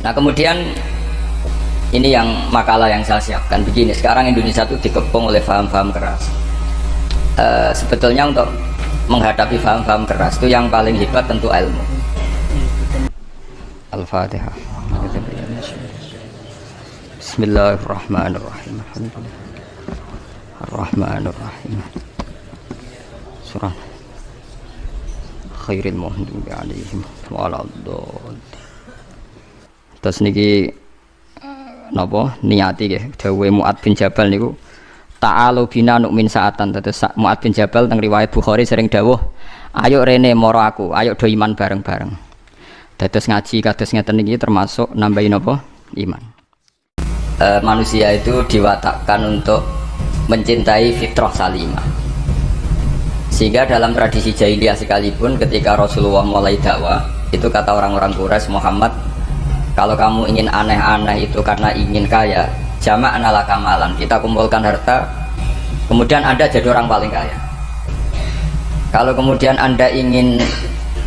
Nah kemudian ini yang makalah yang saya siapkan begini. Sekarang Indonesia itu dikepung oleh paham-paham keras. Sebetulnya untuk menghadapi paham-paham keras itu yang paling hebat tentu ilmu. Al-Fatihah. Bismillahirrahmanirrahim. Ar-Rahmanirrahim. Surah Khairil Maghdubi 'alaihim waladdallin. Terus niki napa niati nggih dawuhe Mu'ad bin Jabal niku ta'alu bina nu'min sa'atan. Terus Mu'ad bin Jabal teng riwayat Bukhari sering dawuh, ayo rene moro aku, ayo do iman bareng-bareng. Dados ngaji kados ngeten niki termasuk nambahin napa iman. Manusia itu diwatakkan untuk mencintai fitrah salimah. Sehingga dalam tradisi jahiliyah sekalipun ketika Rasulullah mulai dakwah, itu kata orang-orang Quraisy, Muhammad, kalau kamu ingin aneh-aneh itu karena ingin kaya, jama'na laka malan, kita kumpulkan harta, kemudian Anda jadi orang paling kaya. Kalau kemudian Anda ingin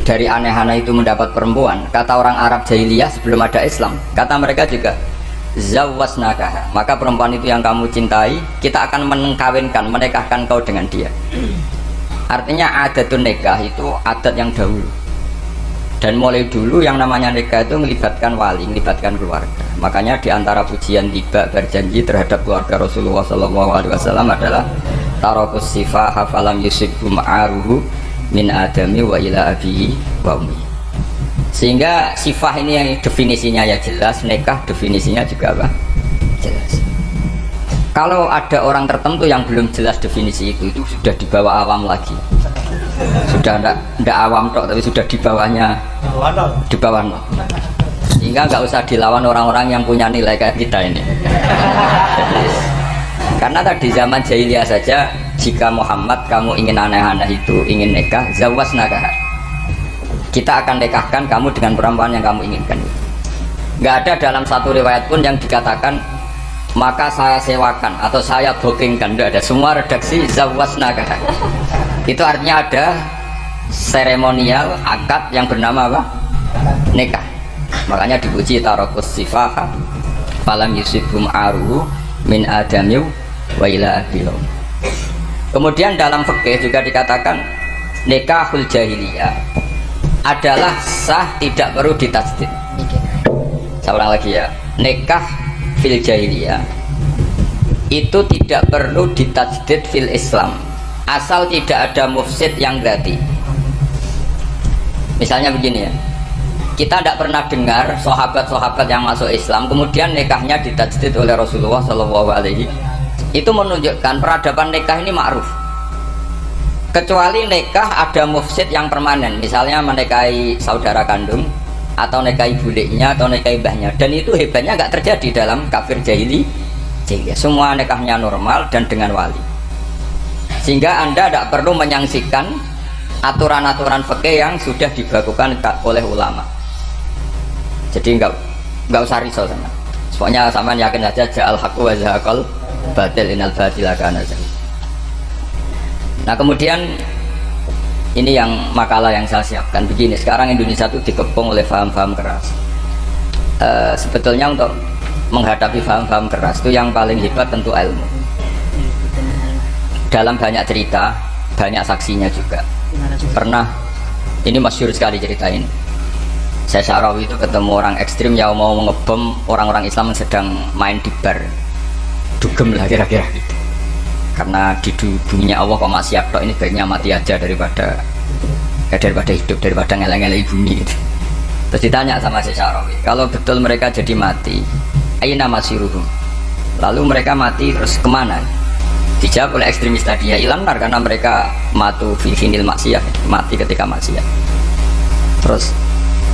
dari aneh-aneh itu mendapat perempuan, kata orang Arab jahiliyah sebelum ada Islam, kata mereka juga, zawwasnakaha, maka perempuan itu yang kamu cintai, kita akan mengkawinkan, menikahkan kau dengan dia. Artinya adatun nikah itu adat yang dahulu, dan mulai dulu yang namanya nikah itu melibatkan wali, melibatkan keluarga. Makanya diantara pujian tiba berjanji terhadap keluarga Rasulullah SAW adalah tarakus sifaha falam yusibbu ma'aruhu min adami wa ila abihi wa ummi. Sehingga sifah ini yang definisinya ya jelas, nikah definisinya juga apa? Jelas. Kalau ada orang tertentu yang belum jelas definisi itu sudah di bawah awam lagi. Sudah tidak awam tok, tapi sudah di bawahnya, di bawah nol. Sehingga nggak usah dilawan orang-orang yang punya nilai kayak kita ini. Karena tadi zaman jahiliyah saja, jika Muhammad kamu ingin aneh-aneh itu, ingin nikah, zawwasnakaha, kita akan nikahkan kamu dengan perempuan yang kamu inginkan. Nggak ada dalam satu riwayat pun yang dikatakan maka saya sewakan atau saya bookingkan, tidak ada. Semua redaksi zawwasnakaha. Itu artinya ada seremonial akad yang bernama apa? Nikah. Makanya dipuji tarakus sifaha falam yusibhum aruhu min adami wa ila abihi. Kemudian dalam fikih juga dikatakan nikahul jahiliyah adalah sah, tidak perlu ditasdid. Saya ulang lagi ya, nikah fil jahiliyah itu tidak perlu ditasdid fil Islam, asal tidak ada mufsid yang berarti. Misalnya begini ya, kita tidak pernah dengar sahabat-sahabat yang masuk Islam kemudian nikahnya ditasdid oleh Rasulullah SAW. Itu menunjukkan peradaban nikah ini ma'ruf. Kecuali nikah ada mufsid yang permanen, misalnya menikahi saudara kandung atau nikahi buliknya atau nikahi mbahnya, dan itu hebatnya nggak terjadi dalam kafir jahili. Semua nikahnya normal dan dengan wali, sehingga Anda tidak perlu menyaksikan aturan-aturan fikih yang sudah dibakukan oleh ulama. Jadi nggak usah risau sama. Pokoknya sama yakin saja ja'al haqqu wa zahaqal batil innal batila kana zahuqa. Nah kemudian ini yang makalah yang saya siapkan begini. Sekarang Indonesia itu dikepung oleh paham-paham keras. Sebetulnya untuk menghadapi paham-paham keras itu yang paling hebat tentu ilmu. Dalam banyak cerita, banyak saksinya juga. Pernah, ini masyhur sekali cerita ini. Saya Syarawi itu ketemu orang ekstrim yang mau ngebom orang-orang Islam yang sedang main di bar. Dugem lah kira-kira gitu. Karena di dunia Allah kok masih ada, ini baiknya mati aja daripada hidup, daripada ngeleng-ngeleng bumi gitu. Terus ditanya sama si Syarawi, kalau betul mereka jadi mati, aina masiruhum, lalu mereka mati terus kemana? Dijawab oleh ekstremis tadi, ya ilanar, karena mereka matu fi finil maksiyah, mati ketika maksiat. Terus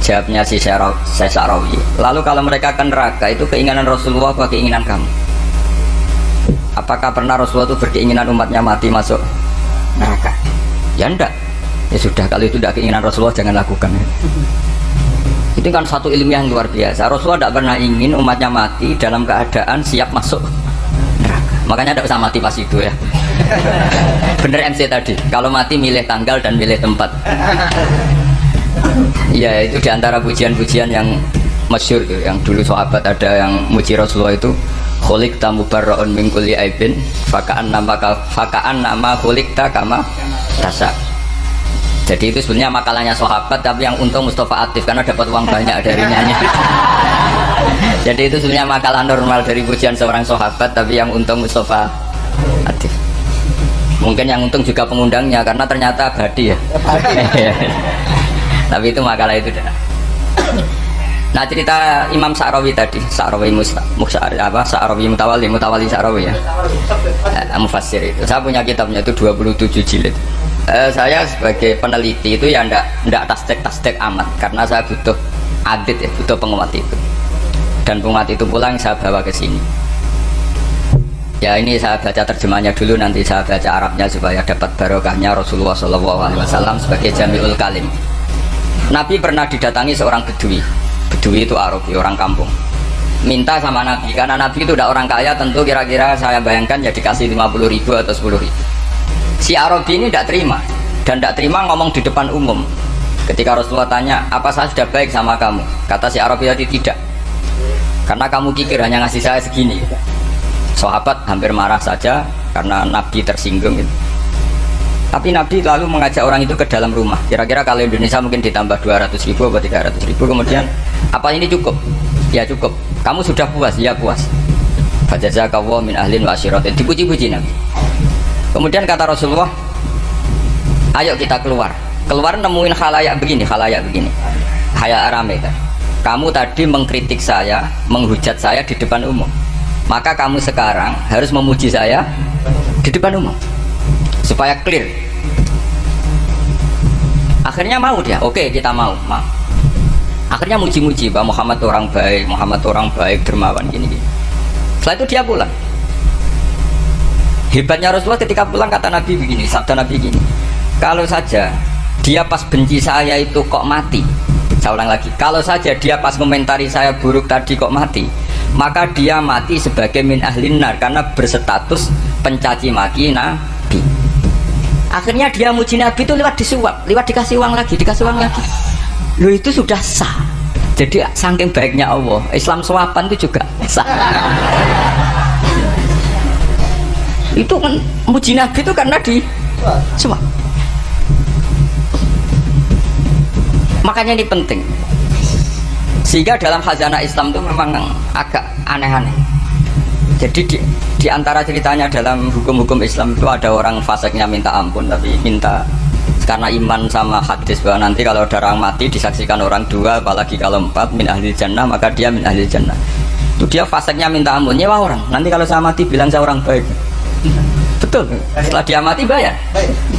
jawabnya si Syarawi, lalu kalau mereka ke neraka itu keinginan Rasulullah apa keinginan kamu? Apakah pernah Rasulullah itu berkeinginan umatnya mati masuk neraka? Ya enggak. Ya sudah, kalau itu tidak keinginan Rasulullah jangan lakukan. Itu kan satu ilmiah yang luar biasa. Rasulullah tidak pernah ingin umatnya mati dalam keadaan siap masuk neraka. Makanya tidak usah mati pas itu ya. Bener MC tadi, kalau mati milih tanggal dan milih tempat. Ya itu diantara pujian-pujian yang masyhur tuh, yang dulu sahabat ada yang muji Rasulullah itu khuliqta mubarra'un min kulli aibin fakaan nama khuliqta kama tasa. Jadi itu sebenarnya makalahnya sahabat, tapi yang untung Mustafa aktif karena dapat uang banyak dari nyanyi. Jadi itu sebenarnya makalah normal dari pujian seorang sahabat, tapi yang untung Mustafa aktif. Mungkin yang untung juga pengundangnya karena ternyata abadi ya. Tapi itu makalah itu dah. Nah, cerita Imam Sa'rawi tadi, Sa'rawi Sa'rawi Mutawali Sa'rawi ya. Mufassir itu. Saya punya kitabnya itu 27 jilid. Saya sebagai peneliti itu ya ndak tasdek amat karena saya butuh adit ya, butuh penguat itu. Dan penguat itu pula yang saya bawa ke sini. Ya ini saya baca terjemahnya dulu, nanti saya baca Arabnya supaya dapat barokahnya Rasulullah SAW sebagai Jami'ul Kalim. Nabi pernah didatangi seorang bedui. Bedui itu Arabi, orang kampung. Minta sama Nabi, karena Nabi itu udah orang kaya, tentu kira-kira saya bayangkan ya dikasih 50.000 atau 10.000. Si Arabi ini tidak terima, dan tidak terima ngomong di depan umum. Ketika Rasulullah tanya, apa saya sudah baik sama kamu? Kata si Arabi tadi, tidak. Karena kamu kikir hanya ngasih saya segini. Sahabat hampir marah saja karena Nabi tersinggung gitu. Tapi Nabi lalu mengajak orang itu ke dalam rumah. Kira-kira kalau Indonesia mungkin ditambah 200.000 atau 300.000. Kemudian, apa ini cukup? Ya cukup. Kamu sudah puas? Ya puas. Fajazakallahu min ahlin wa asyiratin. Dipuji-puji Nabi. Kemudian kata Rasulullah, ayo kita keluar. Keluar nemuin khalayak begini. Khalayak rame kan. Kamu tadi mengkritik saya, menghujat saya di depan umum. Maka kamu sekarang harus memuji saya di depan umum supaya clear. Akhirnya mau dia, oke kita mau. Akhirnya muji-muji bahwa Muhammad orang baik, dermawan gini. Setelah itu dia pulang. Hebatnya Rasulullah ketika pulang kata Nabi begini, sabda Nabi begini, kalau saja dia pas benci saya itu kok mati. Saya ulang lagi, kalau saja dia pas komentari saya buruk tadi kok mati, maka dia mati sebagai min ahlin nar karena berstatus pencaci maki Nabi. Akhirnya dia muji Nabi itu lewat disuap, lewat dikasih uang lagi. Loh itu sudah sah. Jadi saking baiknya Allah, Islam suapan itu juga sah. Itu kan muji Nabi itu karena di suap. Makanya ini penting. Sehingga dalam khazanah Islam itu memang agak aneh-aneh. Jadi di antara ceritanya dalam hukum-hukum Islam itu ada orang fasiknya minta ampun, tapi minta karena iman sama hadis bahwa nanti kalau ada orang mati disaksikan orang dua, apalagi kalau 4 min ahli jannah, maka dia min ahli jannah. Itu dia fasiknya minta ampun, nyewa orang. Nanti kalau saya mati bilang saya orang baik. Betul. Setelah dia mati bayar.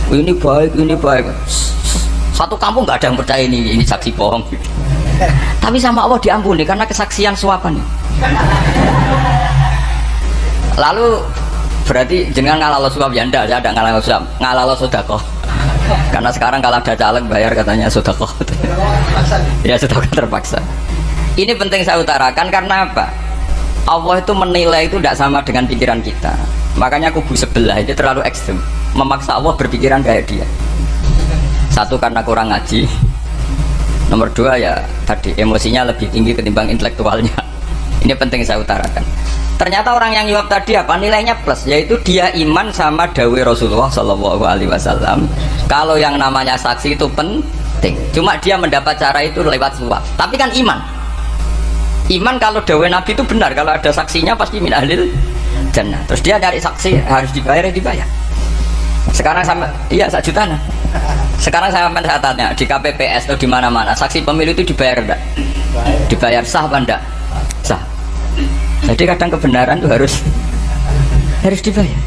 Ini baik. Satu kampung nggak ada yang percaya ini saksi bohong. Tapi sama Allah diampuni karena kesaksian suapan. Lalu berarti jangan ngalah suap ya enggak, saya ada ngalah suap, ngalah sedekah. Karena sekarang kalau ada caleg bayar katanya sedekah. Ya sedekah terpaksa. Ini penting saya utarakan karena apa? Allah itu menilai itu tidak sama dengan pikiran kita. Makanya kubu sebelah itu terlalu ekstrem, memaksa Allah berpikiran kayak dia. Satu karena kurang ngaji. Nomor dua ya tadi emosinya lebih tinggi ketimbang intelektualnya. Ini penting saya utarakan. Ternyata orang yang jawab tadi apa nilainya plus, yaitu dia iman sama dawai Rasulullah SAW. Kalau yang namanya saksi itu penting, cuma dia mendapat cara itu lewat suap. Tapi kan iman kalau dawai Nabi itu benar, kalau ada saksinya pasti min ahlil jannah. Terus dia cari saksi harus dibayar. Sekarang sama iya 1 juta nah. Sekarang saya tanya di KPPS atau di mana-mana saksi pemilu itu dibayar enggak? Dibayar sah apa enggak? Sah. Jadi kadang kebenaran itu harus dibayar.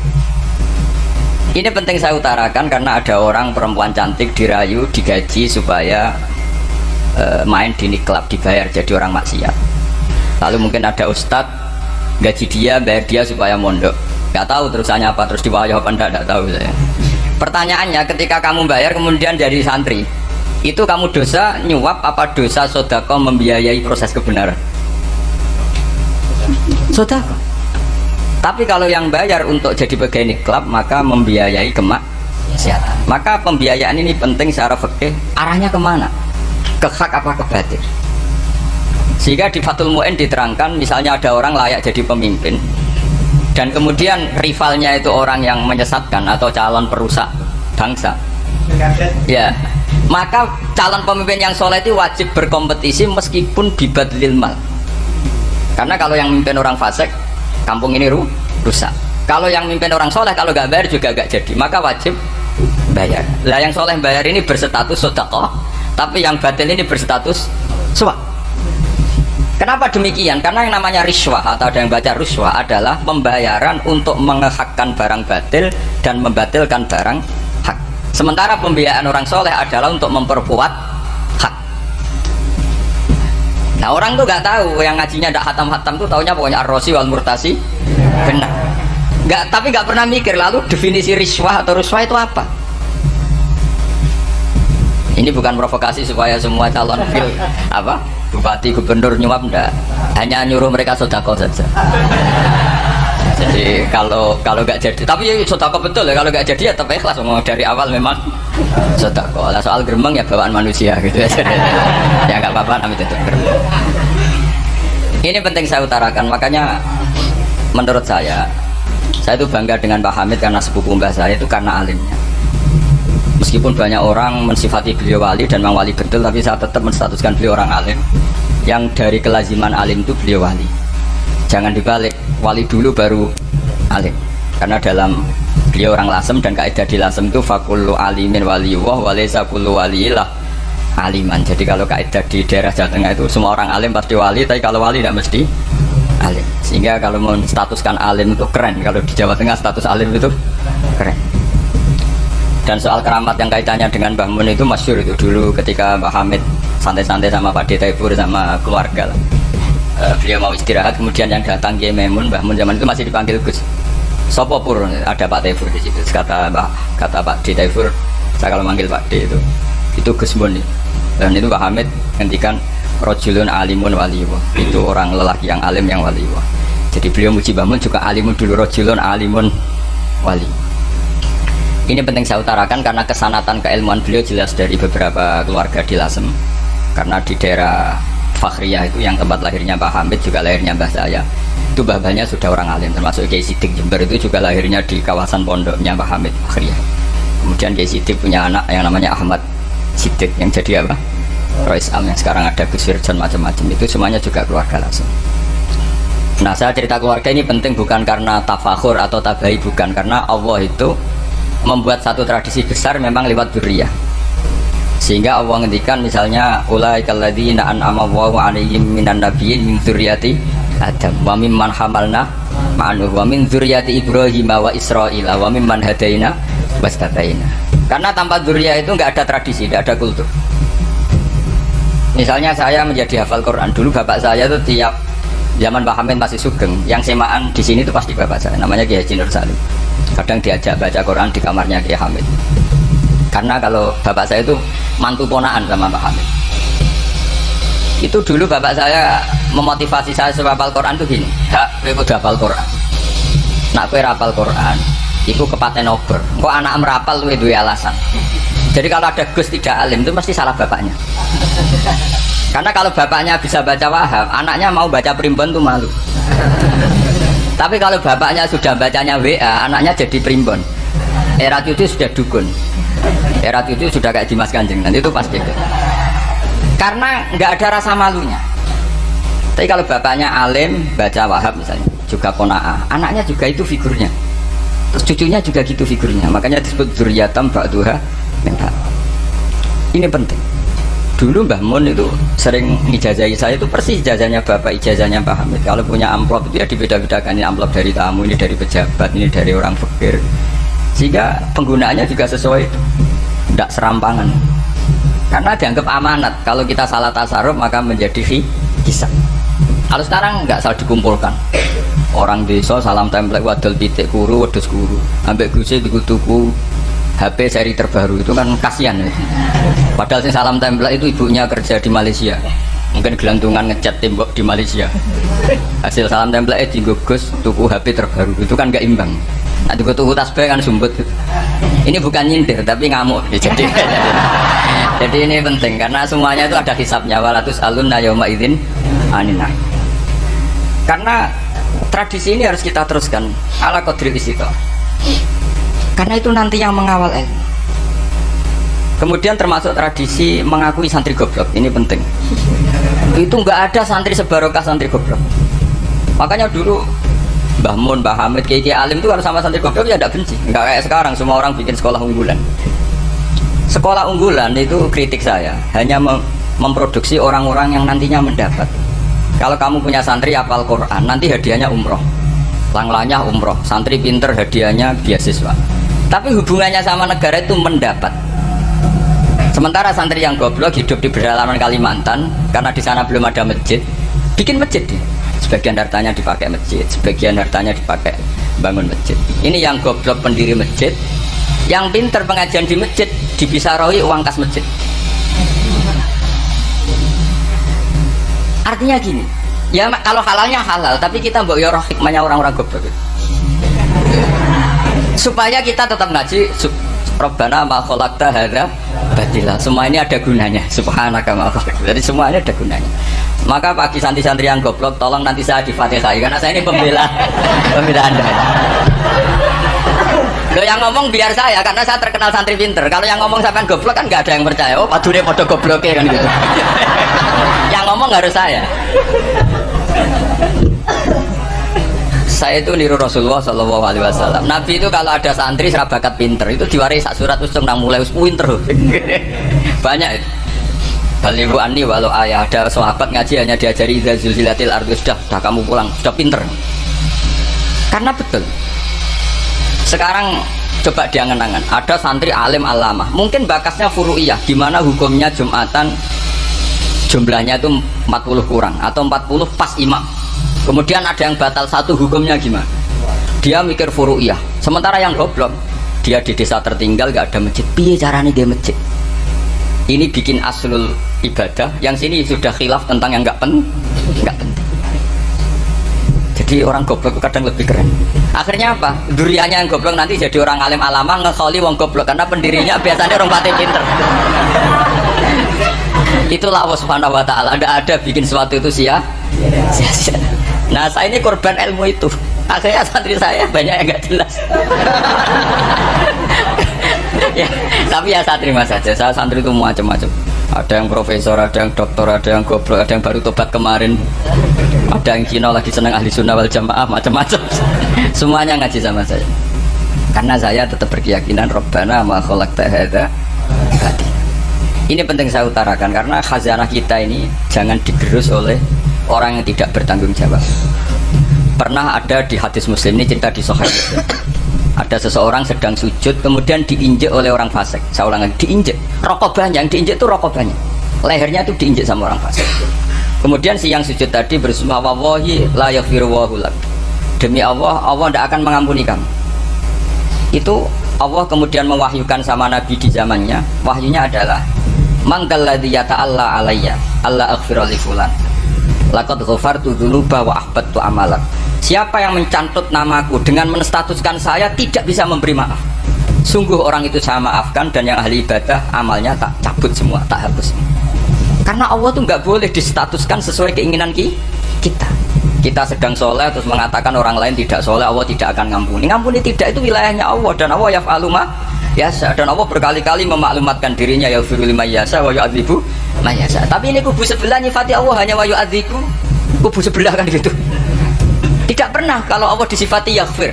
Ini penting saya utarakan karena ada orang perempuan cantik dirayu, digaji supaya main di niklab, dibayar jadi orang maksiat. Lalu mungkin ada ustadz gaji dia, bayar dia supaya mondok. Gak tahu terusannya apa, terus diwayah apa enggak tahu saya. Pertanyaannya ketika kamu bayar kemudian jadi santri, itu kamu dosa nyuap apa dosa sodako membiayai proses kebenaran? Sodako. Tapi kalau yang bayar untuk jadi pegawai niklab maka membiayai kemaksiatan. Maka pembiayaan ini penting secara fikih. Arahnya kemana? Ke hak apa ke batil? Sehingga di Fathul Mu'in diterangkan misalnya ada orang layak jadi pemimpin dan kemudian rivalnya itu orang yang menyesatkan atau calon perusak bangsa, ya maka calon pemimpin yang soleh itu wajib berkompetisi meskipun bibadlil mal. Karena kalau yang mimpin orang fasik, kampung ini rusak. Kalau yang mimpin orang soleh, kalau nggak bayar juga nggak jadi, maka wajib bayar. Lah yang soleh bayar ini berstatus sedekah, tapi yang batil ini berstatus suap. Kenapa demikian? Karena yang namanya riswah atau ada yang baca ruswah adalah pembayaran untuk mengehakkan barang batil dan membatilkan barang hak. Sementara pembiayaan orang soleh adalah untuk memperkuat hak. Nah orang tuh nggak tahu, yang ngajinya tidak hatam-hatam tuh taunya pokoknya ar-rosi wal murtasi benar. Tapi nggak pernah mikir lalu definisi riswah atau ruswah itu apa. Ini bukan provokasi supaya semua calon bupati, gubernur nyuap, enggak. Hanya nyuruh mereka sedekah saja. Jadi kalau nggak jadi, tapi sedekah betul ya, kalau nggak jadi ya tetap ikhlas. Dari awal memang sedekah. Lah soal gremeng ya bawaan manusia gitu ya. Ya nggak apa-apa namanya itu gremeng. Ini penting saya utarakan, makanya menurut saya itu bangga dengan Pak Hamid karena sepupu mbah saya itu karena alimnya. Meskipun banyak orang mensifati beliau wali dan memang wali betul, tapi saya tetap menstatuskan beliau orang alim yang dari kelaziman alim itu beliau wali. Jangan dibalik, wali dulu baru alim. Karena dalam beliau orang Lasem dan kaidah di Lasem itu fakullu alimin waliyullah walaysa kullu waliyillah aliman. Jadi kalau kaidah di daerah Jawa Tengah itu semua orang alim pasti wali, tapi kalau wali tidak mesti alim. Sehingga kalau menstatuskan alim itu keren. Kalau di Jawa Tengah status alim itu keren. Dan soal keramat yang kaitannya dengan Mbah Mun itu masyhur itu dulu ketika Mbah Hamid santai-santai sama Pak Detaibur sama keluarga. Beliau mau istirahat, kemudian yang datang Kiai Maimun, Mbah Mun zaman itu masih dipanggil Gus. Sopo pur, ada Pak Taifur di situ. Kata Pak Detaibur, saya kalau manggil Pak D itu Gus Mun. Dan itu Mbah Hamid ngendikan rojulun alimun waliyullah. Itu orang lelaki yang alim yang waliyullah. Jadi beliau muji Mbah Mun juga alimun dulu, rojulun alimun wali. Ini penting saya utarakan karena kesanatan keilmuan beliau jelas dari beberapa keluarga di Lasem. Karena di daerah Fakhriyah itu yang tempat lahirnya Pak Hamid juga lahirnya mbah saya. Itu mbah-mbahnya sudah orang alim, termasuk Kiai Sidik Jember itu juga lahirnya di kawasan pondoknya Pak Hamid Fakhriyah. Kemudian Kiai Sidik punya anak yang namanya Ahmad Sidik yang jadi Rois Am yang sekarang ada Gus Wirjon macam-macam, itu semuanya juga keluarga Lasem. Nah saya cerita keluarga ini penting bukan karena tafakhur atau tabai, bukan, karena Allah itu membuat satu tradisi besar memang lewat dzurriyyah. Sehingga Allah ngendikan misalnya ulaikal ladzina an'ama Allahu 'alaihim minan nabiyyin min dzurriyyati Adam wa mimman hamalna ma'anu wa min dzurriyyati Ibrahim wa Israila wa mimman hadaina wastabaina. Karena tanpa dzurriyyah itu enggak ada tradisi, enggak ada kultur. Misalnya saya menjadi hafal Quran, dulu bapak saya itu tiap zaman Pak Hamid masih sugeng, yang semaan di sini itu pasti bapak saya, namanya Kiai Haji Nur Salim. Kadang diajak baca Quran di kamarnya Kiai Hamid. Karena kalau bapak saya itu mantu ponaan sama Pak Hamid. Itu dulu bapak saya memotivasi saya supaya hafal Quran itu gini, kowe kudu hafal Quran. Nak kowe hafal Quran, iku kepaten ober. Kok anak merapal luwe duwe alasan. Jadi kalau ada Gus tidak alim itu mesti salah bapaknya. Karena kalau bapaknya bisa baca wahab, anaknya mau baca primbon tuh malu. Tapi kalau bapaknya sudah bacanya WA, anaknya jadi primbon. Era itu sudah dukun. Era itu sudah kayak Dimas Kanjeng, nanti itu pasti. Karena nggak ada rasa malunya. Tapi kalau bapaknya alim, baca wahab misalnya, juga kona'ah, anaknya juga itu figurnya. Terus cucunya juga gitu figurnya. Makanya disebut dzurriyatam ba'duha min ba'd. Ini penting. Dulu Mbah Mun itu sering ijazahi saya, itu persis ijazahnya bapak, ijazahnya Pak Hamid. Kalau punya amplop itu ya dibeda-bedakan, ini amplop dari tamu, ini dari pejabat, ini dari orang fakir. Sehingga penggunaannya juga sesuai itu, tidak serampangan. Karena dianggap amanat, kalau kita salah tasarruf maka menjadi hisab. Kalau sekarang nggak salah dikumpulkan. Orang desa salam template wadol pitik kuru, wedhus kuru, ambek guse dikutuku HP seri terbaru, itu kan kasihan ya. Padahal si salam template itu ibunya kerja di Malaysia, mungkin gelantungan ngecat tembok di Malaysia. Hasil salam template digugus tuku HP terbaru, itu kan gak imbang. Nah tuku tasbih kan sumbut. Ini bukan nyindir tapi ngamuk. Jadi ini penting karena semuanya itu ada hisabnya. Walatus alun yauma idzin anin nahyi. Karena tradisi ini harus kita teruskan ala qadri istiqomah. Karena itu nanti yang mengawal ilmu. Kemudian termasuk tradisi mengakui santri goblok, ini penting. Itu nggak ada santri sebarokah santri goblok. Makanya dulu Mbah Mun, Mbah Hamid, Kiai Alim itu kalau sama santri goblok ya tidak benci. Nggak kayak sekarang semua orang bikin sekolah unggulan. Sekolah unggulan itu kritik saya hanya memproduksi orang-orang yang nantinya mendapat. Kalau kamu punya santri hafal Quran, nanti hadiahnya umroh, langlanya umroh, santri pinter hadiahnya beasiswa. Tapi hubungannya sama negara itu mendapat. Sementara santri yang goblok hidup di pedalaman Kalimantan, karena di sana belum ada masjid, bikin masjid dia. Sebagian hartanya dipakai masjid, sebagian hartanya dipakai bangun masjid. Ini yang goblok pendiri masjid, yang pinter pengajian di masjid dibisarohi uang kas masjid. Artinya gini, ya kalau halalnya halal, tapi kita mbok yo roh hikmahnya orang-orang goblok itu. Supaya kita tetap ngaji Rabbana ma khalaqta hadza batila. Semua ini ada gunanya. Subhanaka ma khalaqta. Jadi semua ini ada gunanya. Maka bagi santri-santri yang goblok, tolong nanti saya di-Fatihai karena saya ini pembela Anda. Loh, yang ngomong biar saya karena saya terkenal santri pinter. Kalau yang ngomong sampean goblok kan nggak ada yang percaya. Oh, padune padha gobloke kan gitu. Yang ngomong harus saya. Saya itu niru Rasulullah Shallallahu Alaihi Wasallam. Nabi itu kalau ada santri serabakat pinter itu diwaris sak surat usung nang mulai pinter. Banyak itu. Balibu ani walau ayah ada sahabat ngaji hanya diajari idza zulzilatil ardu sudah kamu pulang sudah pinter. Karena betul. Sekarang coba diangan-angan, ada santri alim alamah, mungkin bakasnya furu'iyah, gimana hukumnya Jumatan jumlahnya itu 40 kurang atau 40 pas imam. Kemudian ada yang batal satu, hukumnya gimana? Dia mikir furu'iyah. Sementara yang goblok, dia di desa tertinggal gak ada masjid. Piye caranya dia masjid? Ini bikin aslul ibadah, yang sini sudah khilaf tentang yang gak penting. Jadi orang goblok kadang lebih keren. Akhirnya apa? Duriannya yang goblok nanti jadi orang alim alama ngekholi wong goblok karena pendirinya biasanya orang pati pinter. Itulah Allah Subhanahu wa taala. Ada bikin sesuatu itu sia-sia. Nah, saya ini korban ilmu itu. Akhirnya santri saya banyak yang nggak jelas. Ya, tapi ya saya terima saja. Saya santri itu macam-macam. Ada yang profesor, ada yang doktor, ada yang goblok, ada yang baru tobat kemarin, ada yang Cina lagi senang ahli sunnah wal jamaah, macam-macam. Semuanya ngaji sama saya. Karena saya tetap berkeyakinan Rabbana ma khalaqta hadza batila. Ini penting saya utarakan karena khazanah kita ini jangan digerus oleh orang yang tidak bertanggung jawab. Pernah ada di hadis Muslim, ini cerita di Sahih. Ada seseorang sedang sujud kemudian diinjek oleh orang fasik. Saya ulang lagi, diinjek. Rokobahnya, yang diinjek itu rokobahnya. Lehernya itu diinjek sama orang fasik. Kemudian si yang sujud tadi bersumpah wallahi la yaghfirullahu lak. Demi Allah, Allah tidak akan mengampuni kamu. Itu Allah kemudian mewahyukan sama Nabi di zamannya. Wahyunya adalah mangdalladzi yata'alla alayya alla aghfira li fulan. Laqad ghafartu dzunuba wa ahbattu amalak. Siapa yang mencantut namaku dengan menstatuskan saya tidak bisa memberi maaf. Sungguh orang itu saya maafkan dan yang ahli ibadah amalnya tak cabut semua, tak hapus. Karena Allah tuh nggak boleh distatuskan sesuai keinginan kita. Kita sedang soleh terus mengatakan orang lain tidak soleh, Allah tidak akan ngampuni. Ngampuni tidak, itu wilayahnya Allah dan Allah yaf'alu ma yasha. Dan Allah berkali-kali memaklumatkan dirinya yaghfiru liman yasha wa yu'adzibu man yasha. Tapi ini kubu sebelah nyifati Allah hanya wa yu'adzibu, kubu sebelah kan gitu. Tidak pernah kalau Allah disifati yaghfir.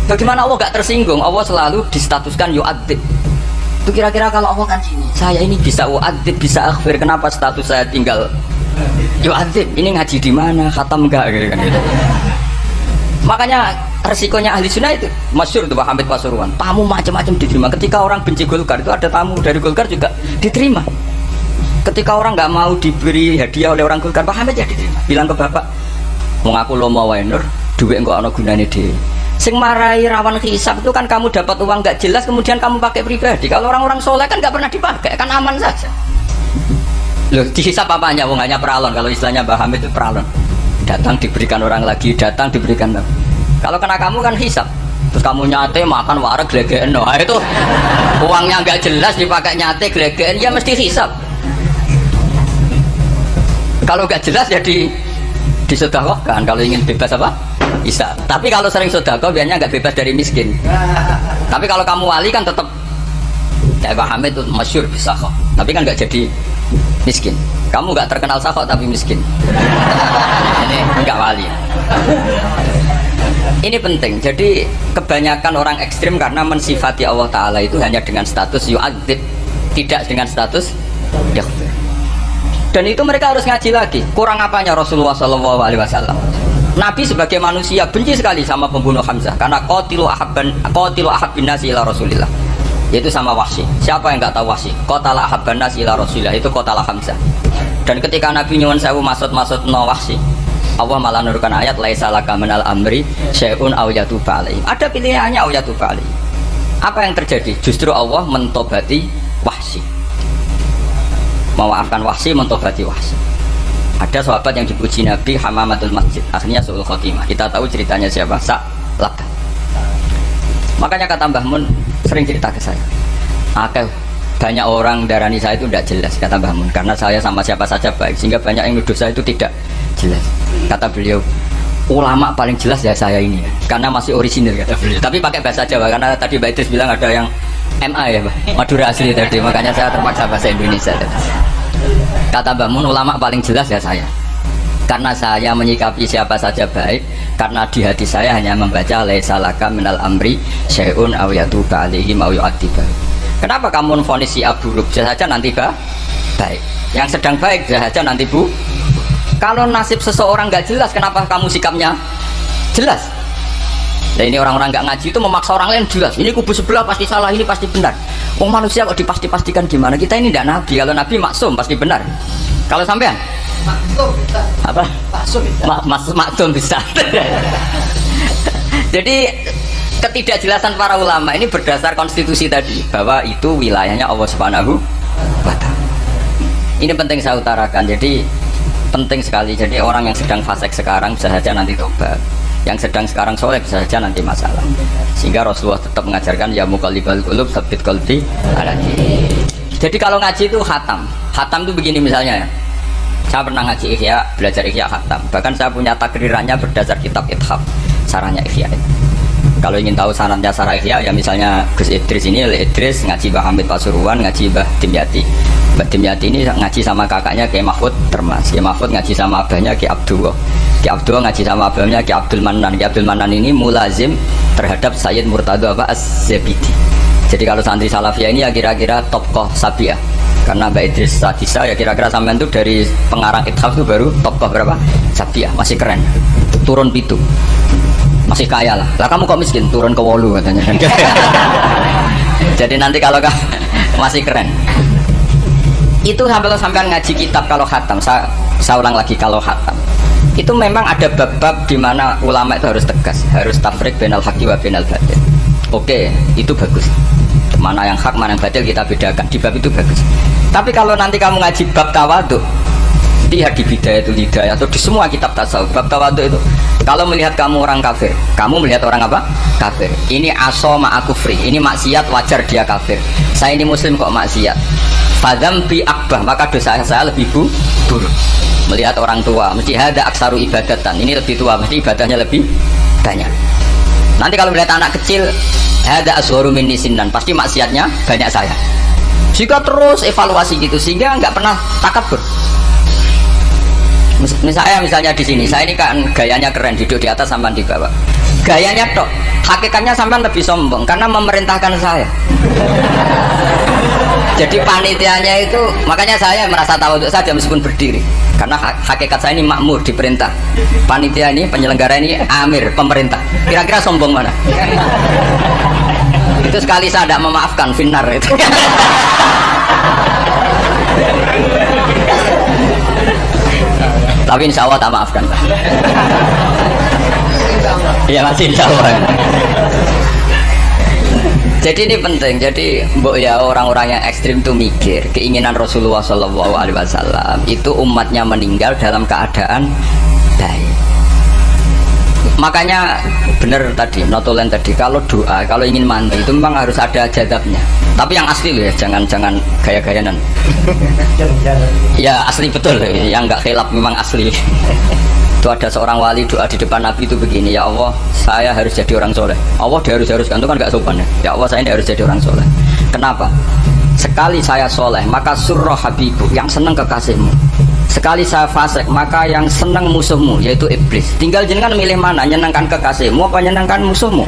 Bagaimana Allah gak tersinggung? Allah selalu distatuskan yu'adzib. Itu kira-kira kalau Allah kan sini, saya ini bisa yu'adzib, bisa aghfir. Kenapa status saya tinggal yu'adzib? Ini ngaji di mana? Khatam enggak gitu kan gitu. Makanya resikonya ahli sunnah itu masyhur tuh Pak Hamid Pasuruan. Tamu macam-macam diterima. Ketika orang benci Golkar itu ada tamu dari Golkar juga diterima. Ketika orang nggak mau diberi hadiah oleh orang Golkar, Pak Hamid ya diterima. Bilang ke bapak, mau aku lomo wae nur, duit enggak ana gunane dhewe. Sing marai rawan hisab itu kan kamu dapat uang nggak jelas kemudian kamu pakai pribadi. Kalau orang-orang soleh kan nggak pernah dipakai, kan aman saja. Loh, dihisab apanya? Wong hanya peralon. Kalau istilahnya Mbah Hamid itu peralon. Datang diberikan orang lagi, datang diberikan. Kalau kena kamu kan hisab. Terus kamu nyate makan wareg glegeken. Nah, itu uangnya nggak jelas dipakai nyate glegeken, ya mesti hisab. Kalau nggak jelas ya disedekahkan. Kalau ingin bebas apa? Bisa. Tapi kalau sering sedekah biasanya nggak bebas dari miskin. Tapi kalau kamu wali kan tetap kayak Pak Hamid itu masyhur bisa kok. Tapi kan nggak jadi miskin. Kamu nggak terkenal sakok tapi miskin. Ini nggak wali. Ini penting. Jadi kebanyakan orang ekstrim karena mensifati Allah Ta'ala itu hanya dengan status yu'adzib, tidak dengan status yaghfir. Dan itu mereka harus ngaji lagi. Kurang apanya Rasulullah SAW? Nabi sebagai manusia benci sekali sama pembunuh Hamzah karena qatilu ahabbin nasi ila Rasulillah, yaitu sama Wahsy. Siapa yang nggak tahu Wahsy? Qatala ahabban nasi ila Rasulillah, itu qatala Hamzah. Dan ketika Nabi nyuwun sewu maksud no Wahsy, Allah malah menurunkan ayat laisa laka minal amri syai'un aw yatuba alaihim. Ada pilihannya aw yatuba alaihim. Apa yang terjadi? Justru Allah mentobati Wahsy. Memaafkan Wahsy, mentobati Wahsy. Ada sahabat yang dipuji Nabi Hamamatul Masjid, akhirnya su'ul khotimah. Kita tahu ceritanya siapa? Sa'labah. Makanya kata Mbah Mun sering cerita ke saya, banyak orang darani saya itu tidak jelas, kata Mbah Mun, karena saya sama siapa saja baik, sehingga banyak yang nuduh saya itu tidak jelas. Kata beliau, ulama paling jelas ya saya ini, karena masih orisinil, kata beliau. Tapi pakai bahasa Jawa, karena tadi Mbak Idris bilang ada yang MA ya Mbak, Madura asli tadi, makanya saya terpaksa bahasa Indonesia tadi. Kata Mbah Mun, ulama paling jelas ya saya, karena saya menyikapi siapa saja baik, karena di hati saya hanya membaca laisa laka minal amri syai'un aw yatuba alaihim aw yu'adzibah. Kenapa kamu memvonis si buruk? Saja nanti baik. Yang sedang baik saja nanti bu. Kalau nasib seseorang nggak jelas, kenapa kamu sikapnya jelas? Nah ini orang-orang nggak ngaji itu memaksa orang lain jelas. Ini kubu sebelah pasti salah, ini pasti benar. Manusia kok dipasti-pastikan gimana? Kita ini tidak nabi. Kalau nabi maksum pasti benar. Kalau sampean maksum bisa. Apa? Maksum bisa. Jadi ketidakjelasan para ulama ini berdasar konstitusi tadi, bahwa itu wilayahnya Allah Subhanahu wa Ta'ala. Ini penting saya utarakan. Jadi penting sekali. Jadi orang yang sedang fasik sekarang bisa saja nanti tobat, yang sedang sekarang soleh bisa saja nanti masalah. Sehingga Rasulullah tetap mengajarkan ya muqallibal qulub tsabbit qalbi ala dinik. Jadi kalau ngaji itu khatam itu begini misalnya ya. Saya pernah ngaji Ihya, belajar Ihya khatam. Bahkan saya punya takrirannya berdasar kitab Ithaf, sarahnya Ihya. Kalau ingin tahu sanadnya sarah Ihya, ya misalnya Gus Idris ini, Idris ngaji Mbah Hamid Pasuruan, ngaji Mbah Dimyati. Mbah Dimyati ini ngaji sama kakaknya Kiai Mahfud Termas. Kiai Mahfud ngaji sama abahnya Kiai Abdullah. Kiai Abdullah ngaji sama abahnya Kiai Abdul Manan. Kiai Abdul Manan ini mulazim terhadap Sayyid Murtado Az-Zabidi. Jadi kalau santri Salafiyah ini ya kira-kira tokoh Sabiah. Karena Mbak Idris Sadisa ya kira-kira sampean itu dari pengarang Ithaf itu baru tokoh berapa? Sabiah, masih keren. Turun pitu. Masih kaya lah. Lah kamu kok miskin? Turun ke wolu katanya. Jadi nanti kalau masih keren. Itu sampai ngaji kitab kalau khatam. Saya ulang lagi kalau khatam. Itu memang ada bab-bab di mana ulama itu harus tegas, harus tafriq bainal haqqi wa bainal batil. Oke, itu bagus. Mana yang hak, mana yang batil kita bedakan. Di bab itu bagus. Tapi kalau nanti kamu ngaji bab tawadhu, lihat di Bidayatul Hidayah atau di semua kitab tasawuf, bab tawadhu itu, kalau melihat kamu orang kafir, kamu melihat orang apa? Kafir. Ini aso ma'akufri, ini maksiat wajar dia kafir. Saya ini muslim kok maksiat. Fadzambi akbah, maka dosa saya lebih buruk. Melihat orang tua, mesti ada aksaru ibadatan, ini lebih tua, mesti ibadahnya lebih banyak. Nanti kalau melihat anak kecil, ada asgharu minni sinnan, pasti maksiatnya banyak saya. Jika terus evaluasi gitu, sehingga nggak pernah takabur. Misalnya di sini, saya ini kan gayanya keren, duduk di atas sampai di bawah. Gayanya tok, hakikatnya sampai lebih sombong karena memerintahkan saya. Jadi panitianya itu, makanya saya merasa tawadhu saja meskipun berdiri. Karena hakikat saya ini makmur, diperintah. Panitia ini, penyelenggara ini amir, pemerintah. Kira-kira sombong mana? Itu sekali saya tidak memaafkan, finnar itu. Tapi insya Allah tak maafkan. Iya masih insya Allah. Jadi ini penting. Jadi mbok ya orang-orang yang ekstrim itu mikir keinginan Rasulullah SAW itu umatnya meninggal dalam keadaan baik. Makanya benar tadi, notulen tadi, kalau doa, kalau ingin mandi itu memang harus ada jadabnya. Tapi yang asli loh ya, jangan gaya-gayanan. Ya asli betul, yang nggak khilaf memang asli. Itu ada seorang wali doa di depan Nabi itu begini, ya Allah, saya harus jadi orang soleh. Allah diharus-haruskan itu kan nggak sopan ya. Ya Allah, saya ini harus jadi orang soleh. Kenapa? Sekali saya soleh, maka surroh habibu, yang senang kekasihmu. Sekali saya fasik, maka yang senang musuhmu, yaitu iblis. Tinggal jenengan milih mana, nyenangkan kekasihmu apa nyenangkan musuhmu.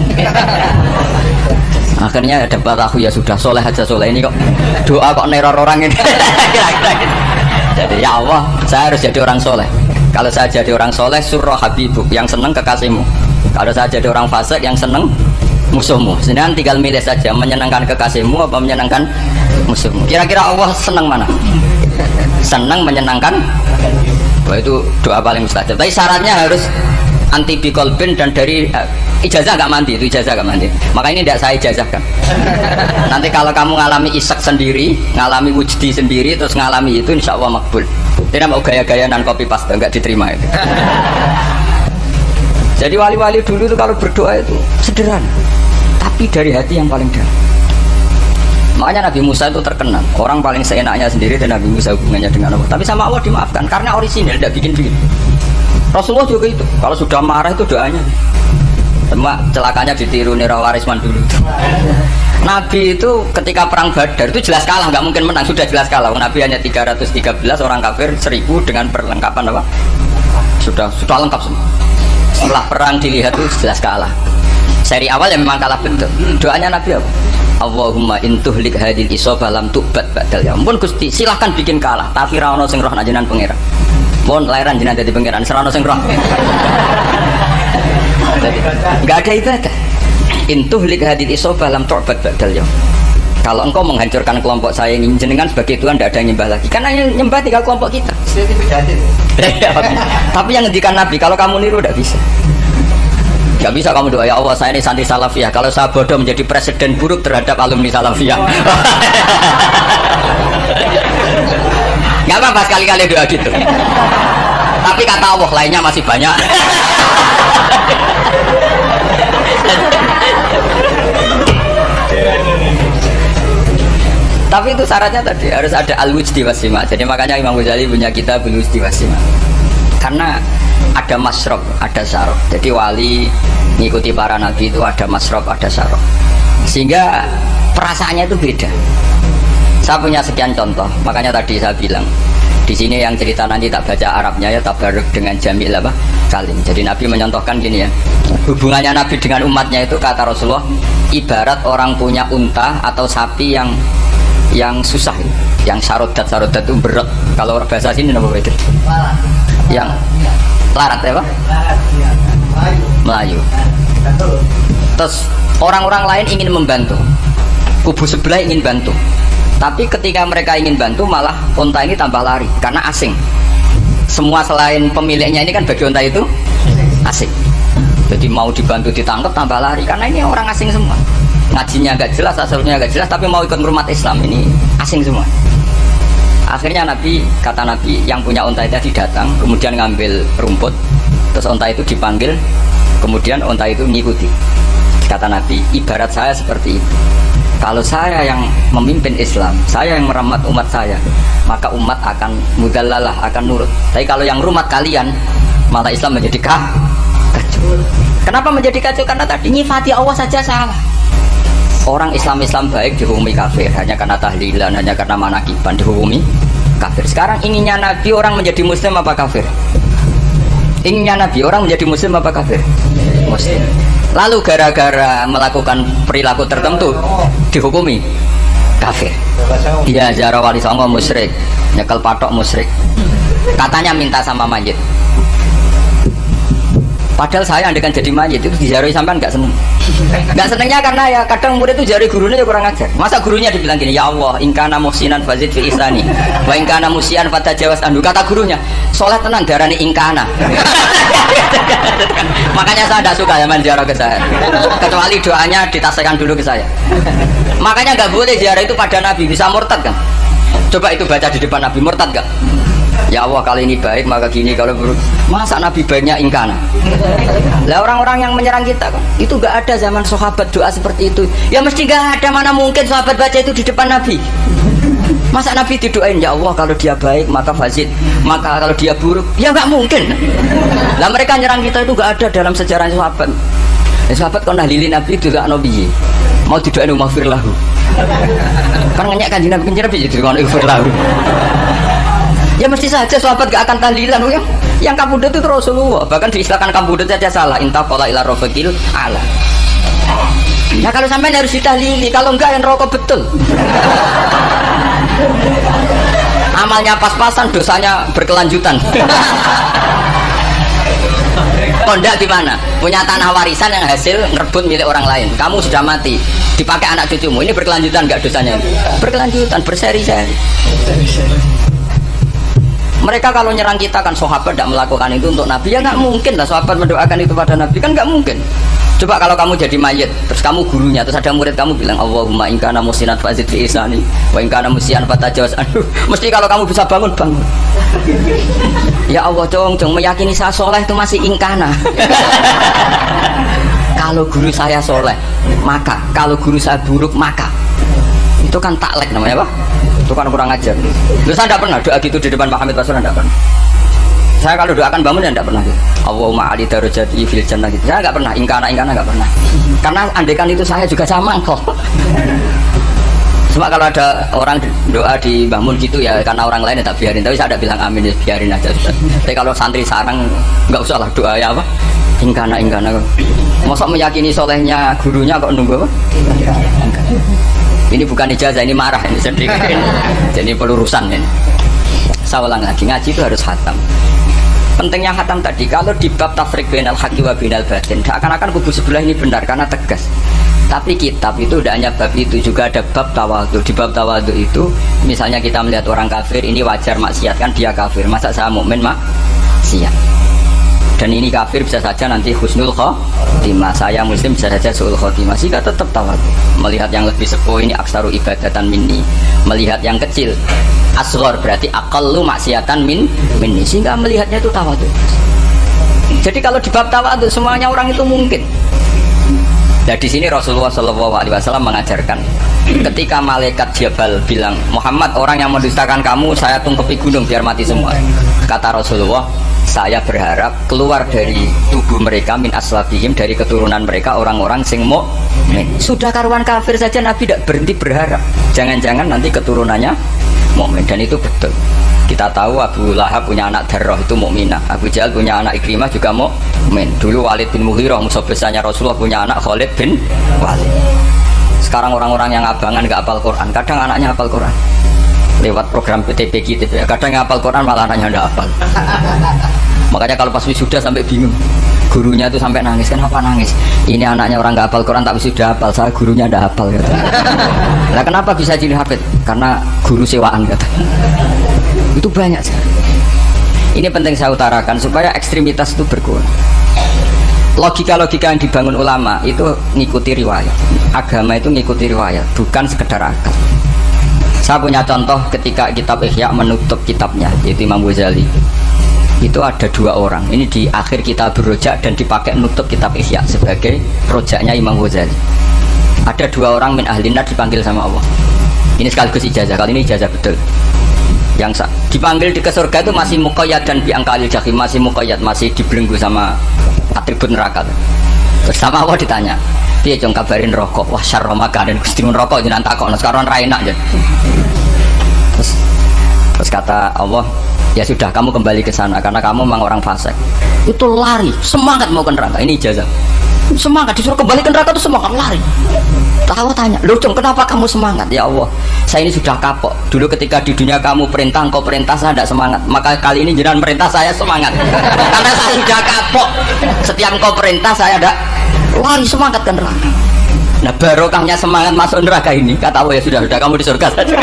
Akhirnya ada batahu, ya sudah soleh aja soleh, ini kok doa kok neror orang ini. Kira-kira gitu. Jadi ya Allah, saya harus jadi orang soleh. Kalau saya jadi orang soleh, surroh habibuk, yang senang kekasihmu. Kalau saya jadi orang fasik, yang senang musuhmu. Sedangkan tinggal milih saja, menyenangkan kekasihmu apa menyenangkan musuhmu. Kira-kira Allah senang mana? Senang menyenangkan. Wah, itu doa paling mustajab. Tapi syaratnya harus anti bikolbin dan dari ijazah nggak mandi, itu ijazah nggak mandi. Maka ini tidak saya ijazahkan. Nanti kalau kamu ngalami isak sendiri, ngalami wujdi sendiri, terus ngalami itu, insya Allah makbul. Tidak mau gaya-gaya dan copy paste, nggak diterima itu. Jadi wali-wali dulu itu kalau berdoa itu sederhana, tapi dari hati yang paling dalam. Makanya Nabi Musa itu terkenal, orang paling seenaknya sendiri dan Nabi Musa hubungannya dengan Allah. Tapi sama Allah dimaafkan karena orisinil, tidak bikin-bikin. Rasulullah juga itu, kalau sudah marah itu doanya. Cuma celakanya ditiru Nira Warisman dulu. Nabi itu ketika perang Badar itu jelas kalah, nggak mungkin menang, sudah jelas kalah. Nabi hanya 313, orang kafir 1000 dengan perlengkapan apa? Sudah lengkap semua. Setelah perang dilihat itu jelas kalah. Seri awal yang memang kalah betul. Doanya Nabi apa? Allahumma intuhlik hadil isobah lam tu'bad ba'dal ya. Ampun Gusti, silahkan bikin kalah, tapi ra ono sing roh jenengan pangeran. Mohon lahiran jenengan dadi pangeran, ra ono sing roh. Enggak ada ibadah. Intuhlik hadil isobah lam tu'bad ba'dal ya. Kalau engkau menghancurkan kelompok saya ini, jenengan sebagai Tuhan tidak ada yang nyembah lagi. Karena yang nyembah tinggal kelompok kita. Tapi yang ngendikan Nabi, kalau kamu niru tidak bisa. Gak bisa kamu doa, ya Allah saya ini santri salafiyah, kalau saya bodoh menjadi presiden buruk terhadap alumni salafiyah. Gak apa-apa sekali-kali doa gitu. Tapi kata Allah lainnya masih banyak. Tapi itu syaratnya tadi harus ada al-wujdi wasima. Jadi makanya Imam Ghazali punya kitab al-wujdi wasima. Karena ada masrob, ada syarab. Jadi wali ngikuti para nabi itu ada masrob, ada syarab. Sehingga perasaannya itu beda. Saya punya sekian contoh. Makanya tadi saya bilang di sini yang cerita nanti tak baca Arabnya ya, tabaruk dengan jamil apa? Kalim. Jadi Nabi menyontohkan gini ya. Hubungannya Nabi dengan umatnya itu kata Rasulullah ibarat orang punya unta atau sapi yang susah, yang sarodat itu berat. Kalau bahasa sini nama itu? Yang larat ya Pak? Melayu. Terus orang-orang lain ingin membantu, kubu sebelah ingin bantu, tapi ketika mereka ingin bantu malah unta ini tambah lari karena asing. Semua selain pemiliknya ini kan bagi unta itu asing. Jadi mau dibantu ditangkap tambah lari karena ini orang asing semua. Ngajinya agak jelas, asalnya agak jelas, tapi mau ikut umat Islam ini asing semua. Akhirnya kata Nabi yang punya unta itu datang, kemudian ngambil rumput, terus unta itu dipanggil, kemudian unta itu ngikuti. Kata Nabi, ibarat saya seperti itu. Kalau saya yang memimpin Islam, saya yang merawat umat saya, maka umat akan mudallalah, akan nurut. Tapi kalau yang rumat kalian, malah Islam menjadi kacau. Kenapa menjadi kacau? Karena tadi nyifati Allah saja salah. Orang Islam baik dihukumi kafir hanya karena tahlilan, hanya karena manakiban dihukumi kafir. Sekarang inginnya Nabi orang menjadi muslim apa kafir? Inginnya Nabi orang menjadi muslim apa kafir? Muslim. Lalu gara-gara melakukan perilaku tertentu dihukumi kafir. Dia ziarah wali songo musyrik, nyekel patok musyrik. Katanya minta sama mayit. Padahal saya andekan jadi mayit itu dijaroi sampean nggak seneng. Nggak senengnya karena ya kadang murid itu jari gurunya ya kurang ajar. Masa gurunya dibilang gini, ya Allah, ingkana muhsinan fazid fi ihsani, wa ingkana musian fatajawas anhu. Kata gurunya, soleh tenan darani ingkana. Makanya saya tidak suka ya main ziarah ke saya. Kecuali doanya ditasihkan dulu ke saya. Makanya nggak boleh ziarah itu pada Nabi, bisa murtad kan? Coba itu baca di depan Nabi, murtad nggak? Ya Allah kali ini baik maka gini, kalau buruk. Masa Nabi baiknya ingkana? Lah orang-orang yang menyerang kita kan, itu gak ada zaman sahabat doa seperti itu. Ya mesti gak ada, mana mungkin sahabat baca itu di depan Nabi. Masa Nabi didoain, ya Allah kalau dia baik maka fazid, maka kalau dia buruk, ya gak mungkin. Lah mereka nyerang kita itu gak ada dalam sejarah sahabat. Sahabat kok nahlilin Nabi itu gak nabi. Mau didoain maghfir lahu. Kan ngenyek Kanjeng Nabi kencir bisa didoain maghfir lahu. Ya mesti saja sahabat gak akan tahlilan. Yang kabudut itu Rasulullah. Bahkan diistilahkan kabudut saja salah. Intaqala ila rafiqil ala. Nah kalau sampai harus ditahlili, kalau enggak yang rokok betul. Amalnya pas-pasan, dosanya berkelanjutan. Kondak gimana? Punya tanah warisan yang hasil ngerebut milik orang lain. Kamu sudah mati, dipakai anak cucumu. Ini berkelanjutan nggak dosanya? Berkelanjutan, berseri-seri. Mereka kalau nyerang kita kan sahabat tidak melakukan itu untuk Nabi, ya nggak mungkin lah sahabat mendoakan itu pada Nabi, kan nggak mungkin. Coba kalau kamu jadi mayit, terus kamu gurunya, terus ada murid kamu bilang Allahumma in kana musinat fazid fi isani wa in kana musian fatajawaz anhu. Mesti kalau kamu bisa bangun. Ya Allah dong meyakini saya soleh itu masih ingkana. Kalau guru saya soleh maka, kalau guru saya buruk maka. Itu kan taklek namanya apa? Itu kan kurang ajar. Terus saya tidak pernah doa gitu di depan Pak Hamid Basra, tidak pernah. Saya kalau doakan bangun ya tidak pernah gitu. Allahumma ali darajati fil jannah gitu. Saya nggak pernah, ingkana nggak pernah. Karena andekan itu saya juga sama kok. Cuma kalau ada orang doa di bangun gitu ya karena orang lain ya tak biarin. Tapi saya tidak bilang amin, ya biarin aja. Tapi kalau santri sarang nggak usah lah doa ya apa? Ingkana. Masa meyakini solehnya gurunya kok nunggu apa? Ini bukan ijazah, ini marah ini sedikit. Jadi pelurusan ini. Saya ulang lagi, ngaji itu harus khatam. Pentingnya khatam tadi, kalau di bab tafriq bainal haqqi wa bainal batin, akan kubu sebelah ini benar karena tegas. Tapi kitab itu tidak hanya bab itu, juga ada bab tawadhu. Di bab tawadhu itu, misalnya kita melihat orang kafir, ini wajar maksiat kan dia kafir. Masa saya mukmin maksiat? Dan ini kafir bisa saja nanti husnul khotimah, saya muslim bisa saja su'ul khotimah, sehingga tetap tawadhu. Melihat yang lebih sepuh ini aksaru ibadatan minni, melihat yang kecil asghar berarti aqallu maksiatan minni, sehingga melihatnya itu tawadhu. Jadi kalau di bab tawadhu semuanya orang itu mungkin. Nah di sini Rasulullah SAW mengajarkan, ketika malaikat Jabal bilang, Muhammad orang yang mendustakan kamu saya tungkepi gunung biar mati semua. Kata Rasulullah, saya berharap keluar dari tubuh mereka min aslabihim, dari keturunan mereka orang-orang sing mukmin. Sudah karuan kafir saja Nabi tidak berhenti berharap, jangan-jangan nanti keturunannya mukmin. Dan itu betul. Kita tahu Abu Lahab punya anak Darrah itu mukminah, Abu Jahal punya anak Ikrimah juga mukmin. Dulu Walid bin Mughirah musuh besarnya Rasulullah punya anak Khalid bin Walid. Sekarang orang-orang yang abangan gak hafal Quran, kadang anaknya hafal Quran lewat program PTP gitu ya. Kadang yang hafal Quran malah anaknya tidak hafal. Makanya kalau pas wisuda sampai bingung, gurunya itu sampai nangis. Kenapa nangis? Ini anaknya orang gak hafal Quran tak wisuda hafal, saya gurunya tidak hafal gitu. Nah kenapa bisa jadi hafid? Karena guru sewaan gitu. Itu banyak sekali. Ini penting saya utarakan supaya ekstremitas itu berkurang. Logika-logika yang dibangun ulama itu ngikuti riwayat. Agama itu ngikuti riwayat, bukan sekedar akal. Saya punya contoh ketika kitab Ihya menutup kitabnya, yaitu Imam Ghazali. Itu ada dua orang. Ini di akhir kitab Rojak dan dipakai nutup kitab Ihya sebagai rojaknya Imam Ghazali. Ada dua orang min ahli nar dipanggil sama Allah. Ini sekaligus ijazah, kali ini ijazah betul. Yang dipanggil di ke surga itu masih muqayyad dan biangkalil jahim, masih muqayyad, masih dibelenggu sama atribut neraka. Terus sama Allah ditanya, dia jong kabarin rokok, wah syarro makanan kustimun rokok jangan takut, sekarang raina aja. Terus kata Allah, ya sudah kamu kembali ke sana karena kamu memang orang fasik. Itu lari, semangat mau ke neraka. Ini ijazah. Semangat disuruh kembali ke neraka itu semangat lari. Allah tanya, loh Jong kenapa kamu semangat? Ya Allah, saya ini sudah kapok. Dulu ketika di dunia kamu perintah, engkau perintah saya tidak semangat. Maka kali ini jenengan perintah saya semangat. Karena saya sudah kapok. Setiap engkau perintah saya ada lari semangat ke neraka. Nah barokahnya semangat masuk neraka ini, kata Allah, ya sudah kamu di surga saja.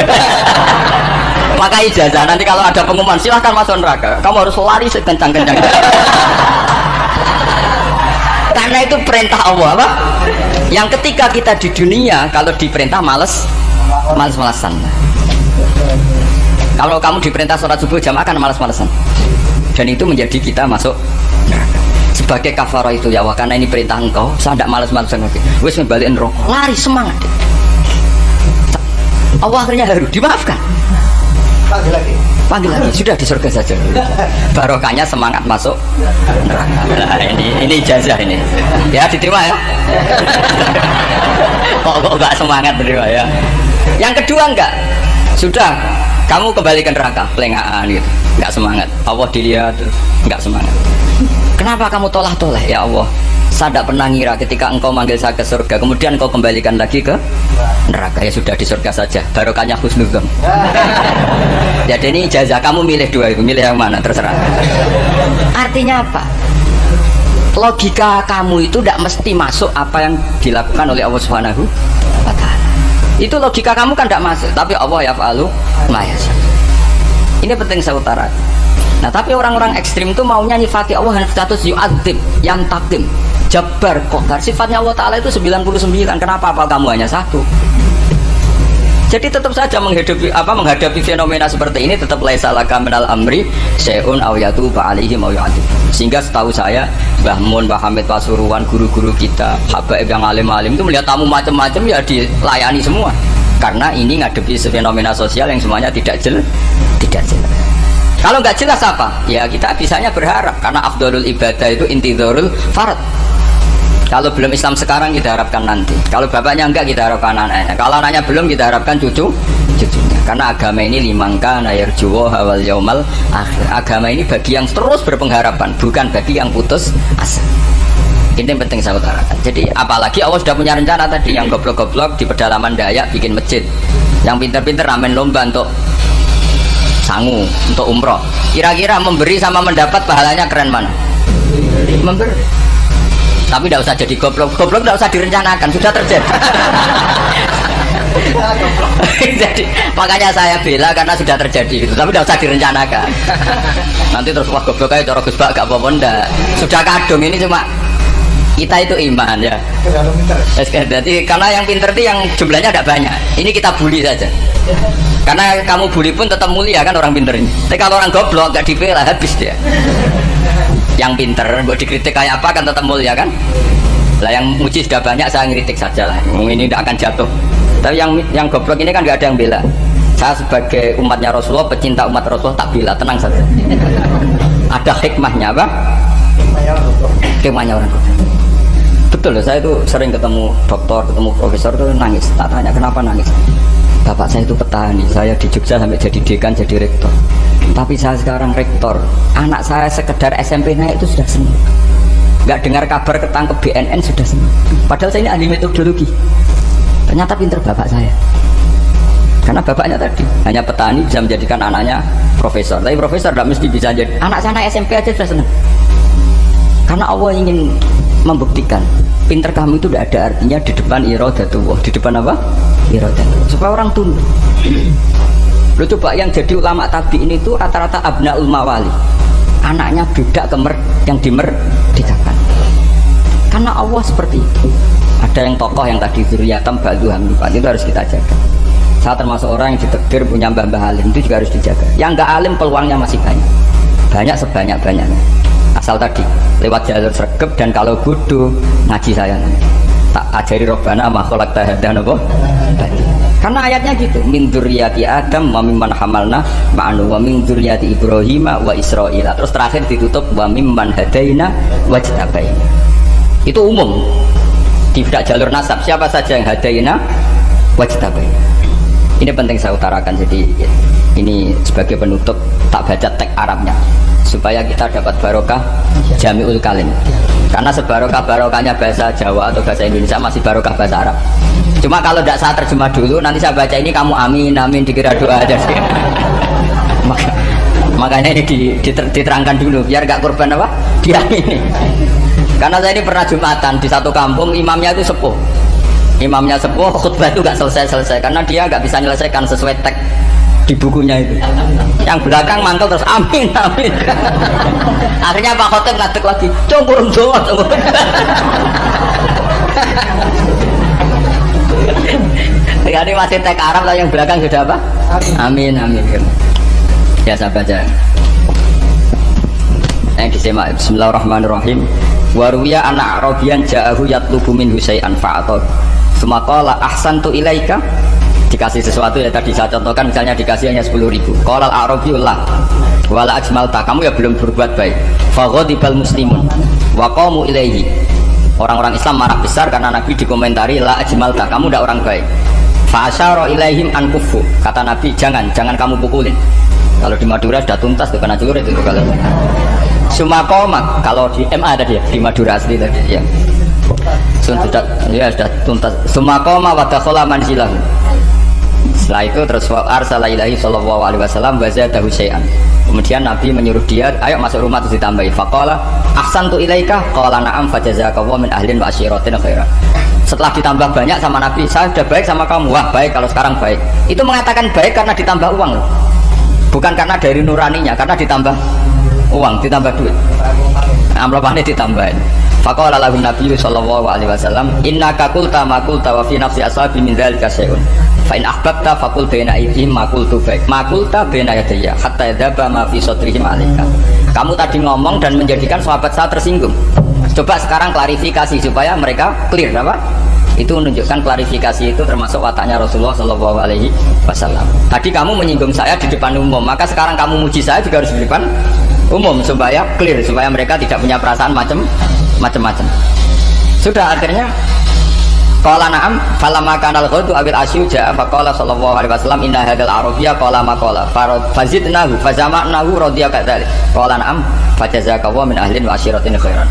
Maka ijazah nanti kalau ada pengumuman silahkan masuk neraka, kamu harus lari sekencang-kencang. Karena itu perintah Allah apa? Yang ketika kita di dunia kalau diperintah males-malesan. Kalau kamu diperintah sholat subuh jamaah kan malas-malasan. Dan itu menjadi kita masuk neraka. Sebagai kafarah itu ya, karena ini perintah engkau, saya tidak malas-malasan lagi. Wes ngebalikin rokok, lari semangat. Allah akhirnya harus dimaafkan. Panggil lagi, sudah di surga saja. Barokahnya semangat masuk neraka. Nah, ini ijazah ini. Ya diterima ya. Kok enggak semangat terima ya. Yang kedua enggak. Sudah kamu kembali ke neraka, pelengahan gitu. Enggak semangat. Allah dilihat enggak semangat. Kenapa kamu toleh-toleh ya Allah? Saya tidak pernah ngira ketika engkau manggil saya ke surga, kemudian engkau kembalikan lagi ke neraka. Ya sudah di surga saja, barokahnya husnudzon. Jadi ini ijazah, kamu milih dua itu, milih yang mana terserah. Artinya apa? Logika kamu itu tidak mesti masuk apa yang dilakukan oleh Allah Subhanahu wa Ta'ala. Itu logika kamu kan tidak masuk, tapi Allah yaf'alu ma yasha. Ini penting saya utarakan. Nah tapi orang-orang ekstrim itu maunya nyifati Allah dengan status yu'adzib, yang takim, jabbar, qahar. Sifatnya Allah Ta'ala itu 99. Kenapa apa kamu hanya satu? Jadi tetap saja menghadapi fenomena seperti ini tetap laisa laka minal amri syai'un aw yatuba alaihim aw yu'adzib. Sehingga setahu saya Mbah Mun, Mbah Hamid Pasuruan, guru-guru kita, habaib yang alim-alim itu melihat tamu macam-macam ya dilayani semua. Karena ini ngadepi fenomena sosial yang semuanya tidak jelas. Kalau nggak jelas apa? Ya kita bisanya berharap karena afdhalul ibadah itu intidharul farad. Kalau belum Islam sekarang kita harapkan nanti. Kalau bapaknya enggak kita harapkan anaknya. Kalau anaknya belum kita harapkan cucunya. Karena agama ini limangka nayarjuwa hawal yaumal akhir. Agama ini bagi yang terus berpengharapan, bukan bagi yang putus asa. Ini yang penting saya utarakan. Jadi apalagi Allah sudah punya rencana tadi, yang goblok-goblok di pedalaman Dayak bikin masjid, yang pinter-pinter ramen lomba untuk sangu, untuk umroh. Kira-kira memberi sama mendapat pahalanya keren mana? Memberi. Tapi tidak usah jadi goblok tidak usah direncanakan, sudah terjadi. Jadi makanya saya bela karena sudah terjadi itu, tapi tidak usah direncanakan. Nanti terus wah goblok aja cara Gus Bak gak apa-apa ndak. Sudah kadung ini cuma kita itu iman ya. Jadi karena yang pinter itu yang jumlahnya tidak banyak. Ini kita bully saja. Karena kamu bully pun tetap mulia kan orang pinter ini. Tapi kalau orang goblok gak dibela habis dia. Yang pinter, buat dikritik kayak apa kan tetap mulia kan? Lah yang muji sudah banyak, saya ngeritik saja lah. Ini tidak akan jatuh. Tapi yang goblok ini kan nggak ada yang bela. Saya sebagai umatnya Rasulullah, pecinta umat Rasulullah tak bela, tenang saja. Ada hikmahnya apa? Hikmahnya orang goblok. Betul loh, saya itu sering ketemu dokter, ketemu profesor itu nangis. Tak tanya kenapa nangis. Bapak saya itu petani, saya di Jogja sampai jadi dekan, jadi rektor. Tapi saya sekarang rektor, anak saya sekedar SMP naik itu sudah senang. Nggak dengar kabar ketangkep BNN sudah senang. Padahal saya ini ahli metodologi. Ternyata pinter bapak saya. Karena bapaknya tadi hanya petani bisa menjadikan anaknya profesor. Tapi profesor tidak mesti bisa jadi. Anak saya naik SMP aja sudah senang. Karena Allah ingin membuktikan pinter kamu itu tidak ada artinya di depan iradatullah. Di depan apa? Iradatullah. Supaya orang tunduk. Lo coba yang jadi ulama tabi'in itu rata-rata abnaul mawali, anaknya budak yang dimerdekakan. Karena Allah seperti itu. Ada yang tokoh yang tadi zuriyatam ba'duham itu harus kita jaga. Saya termasuk orang yang ditakdir punya mbah-mbah alim, itu juga harus dijaga. Yang enggak alim peluangnya masih banyak sebanyak-banyaknya. Asal tadi lewat jalur sregep, dan kalau bodoh ngaji saya tak ajari robbana ma khalaqta hadza napa. Karena ayatnya gitu, min dzurriyyati Adam wa mimman hamalna ma'anu wa min dzurriyyati Ibrahim wa Israil. Terus terakhir ditutup wa mimman hadaina wajtabaina. Itu umum. Tidak jalur nasab, siapa saja yang hadaina wajtabaina. Ini penting saya utarakan. Jadi ini sebagai penutup tak baca teks Arabnya supaya kita dapat barokah jami'ul kalim. Karena sebarokah-barokahnya bahasa Jawa atau bahasa Indonesia masih barokah bahasa Arab. Cuma kalau tidak saya terjemah dulu, nanti saya baca ini kamu amin amin dikira doa aja sih. Makanya ini diterangkan dulu biar gak korban apa diamini. Karena saya ini pernah Jumatan di satu kampung, imamnya itu sepuh. Imamnya sepuh, khutbah itu gak selesai karena dia gak bisa menyelesaikan sesuai teks di bukunya itu. Yang belakang mantel terus amin amin. Akhirnya Pak Khotib ngadeg lagi, "Cungkur doa." Ini masih teks Arab, yang belakang sudah apa? Amin amin. Ya saya baca. Yang disemak. Bismillahirrahmanirrahim. Waruya anak Arabian ja'ahu yatlubu min husay'an fa'atad. Sumaqala ahsantu ilaika. Dikasih sesuatu ya tadi saya contohkan, misalnya dikasih hanya 10.000. Qala al-arabiyullah wala ajmalta, kamu ya belum berbuat baik. Faghadibal muslimun wa qamu ilaihi. Orang-orang Islam marah besar karena Nabi dikomentari la ajmalta, kamu tidak orang baik. Fa asyara ilaihim an kufu. Kata Nabi, jangan kamu pukulin. Kalau di Madura sudah tuntas tuh kena celurit itu kalau. Sumaqoma, kalau di MA tadi ya, di Madura asli tadi ya. Sudah tuntas. Sumaqoma wa dakhala manzilahu. Setelah itu terus arsala ilahi sallallahu alaihi wasallam wa zadahu syai'an. Kemudian Nabi menyuruh dia, ayo masuk rumah terus ditambahi. Faqala ahsantu ilaika qala na'am fajazakallahu min ahlin wa asyiratin khairan. Setelah ditambah banyak sama Nabi, saya sudah baik sama kamu. Wah, baik kalau sekarang baik. Itu mengatakan baik karena ditambah uang loh. Bukan karena dari nuraninya, karena ditambah uang, ditambah duit. Amropannya ditambahin. Faqala lahu Nabi sallallahu alaihi wasallam, innaka qulta ma qulta wa fi nafsi ashabi min dzalika syai'un. Fa in ahbabta faqul baina aydihim ma qultu baik. Ma qulta baina yadayya hatta yadhaba ma fi sadrihim alaika. Kamu tadi ngomong dan menjadikan sahabat saya tersinggung. Coba sekarang klarifikasi supaya mereka clear apa? Itu menunjukkan klarifikasi itu termasuk wataknya Rasulullah sallallahu alaihi wasallam. Tadi kamu menyinggung saya di depan umum, maka sekarang kamu muji saya juga harus di depan umum supaya clear, supaya mereka tidak punya perasaan macam-macam. Sudah akhirnya qala na'am falamma kana al-ghadu awil asyu ja'a faqala sallallahu alaihi wasallam inna hadzal arabiyya qala ma qala fazidnahu fazama'nahu radiya kadzalik qala na'am fajazakallahu min ahlin wa asyiratin khairan.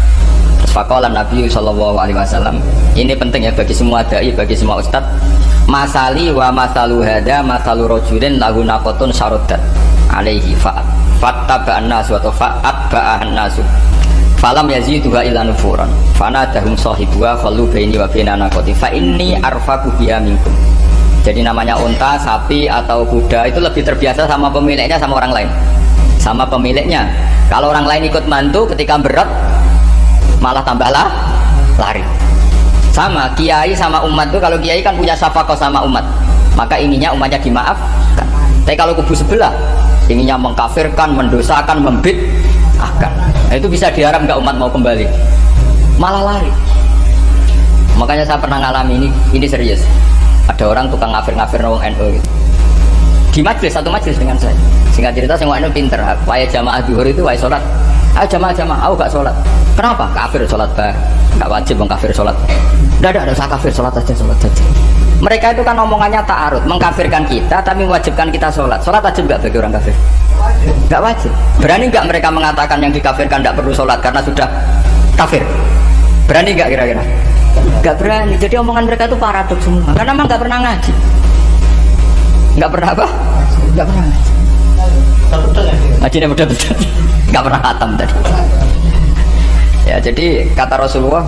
Faqala Nabi sallallahu alaihi wasallam, ini penting ya bagi semua dai, bagi semua ustaz. Masali wa masalu hada masalu rajulin lahu naqatun syaruddat alaihi fattaba'an nasu wa fa'atba'an nasu falam yaziduha illa nufuran fanadahum sahibuha khallu baini wa baina naqati fa inni arfaqu biha minkum. Jadi namanya unta, sapi atau kuda itu lebih terbiasa sama pemiliknya, sama orang lain, sama pemiliknya. Kalau orang lain ikut bantu ketika berat malah tambahlah lari. Sama kiai sama umat tuh, kalau kiai kan punya syafaqah sama umat, maka ininya umatnya dimaafkan. Tapi kalau kubu sebelah ininya mengkafirkan, mendosakan, membid'ahkan, nah, itu bisa diharap nggak umat mau kembali, malah lari. Makanya saya pernah ngalami ini serius. Ada orang tukang ngafir-ngafir wong NU gitu. Di majelis, satu majelis dengan saya. Singkat cerita, saya NU pinter. Waya jamaah zuhur itu waya sholat. Ah jamaah, aku gak sholat. Kenapa? Kafir sholat bah. Gak wajib mengkafir sholat. Tidak usah kafir, sholat aja. Mereka itu kan omongannya ta'arud, mengkafirkan kita tapi mewajibkan kita sholat. Sholat wajib gak bagi orang kafir? Gak wajib. Berani gak mereka mengatakan yang dikafirkan tidak perlu sholat karena sudah kafir? Berani gak kira-kira? Gak berani. Jadi omongan mereka itu paradoks semua. Karena memang gak pernah ngaji. Gak pernah apa? Gak pernah ngaji. Ngajinya betul-betul. Gak pernah khatam tadi. Ya, jadi kata Rasulullah,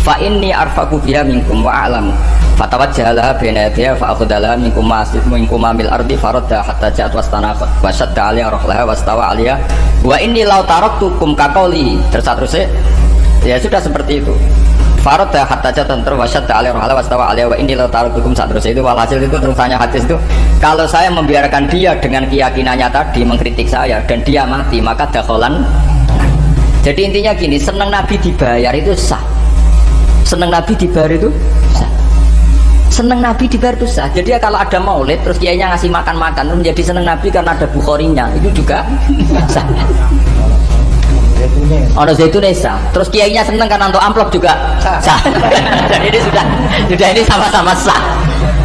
fa inni arfaqu biha minkum wa a'lamu fatawajjalaha baina yadayha fa akhudalaha minkum mil ardi faradda hatta ja'at wastanaqat wa shadda 'alaiha rahlaha wastawa 'alaiha wa inni law taraktukum kaqauli. Terus ya sudah seperti itu. Faradda hatta ja'at wa shadda 'alaiha rahlaha wastawa 'alaiha wa inni law taraktukum. Terus itu walhasil itu terusannya hadis itu, kalau saya membiarkan dia dengan keyakinannya tadi mengkritik saya dan dia mati, maka dakholan. Jadi intinya gini, senang Nabi dibayar itu sah. Senang Nabi dibayar itu sah. Senang Nabi dibayar itu sah. Jadi kalau ada maulid terus kiainya ngasih makan-makan itu menjadi senang Nabi karena ada Bukharinya, itu juga sah. Ono zaitun sah. Terus kiainya senang karena untuk amplop juga sah. Jadi ini sudah ini sama-sama sah.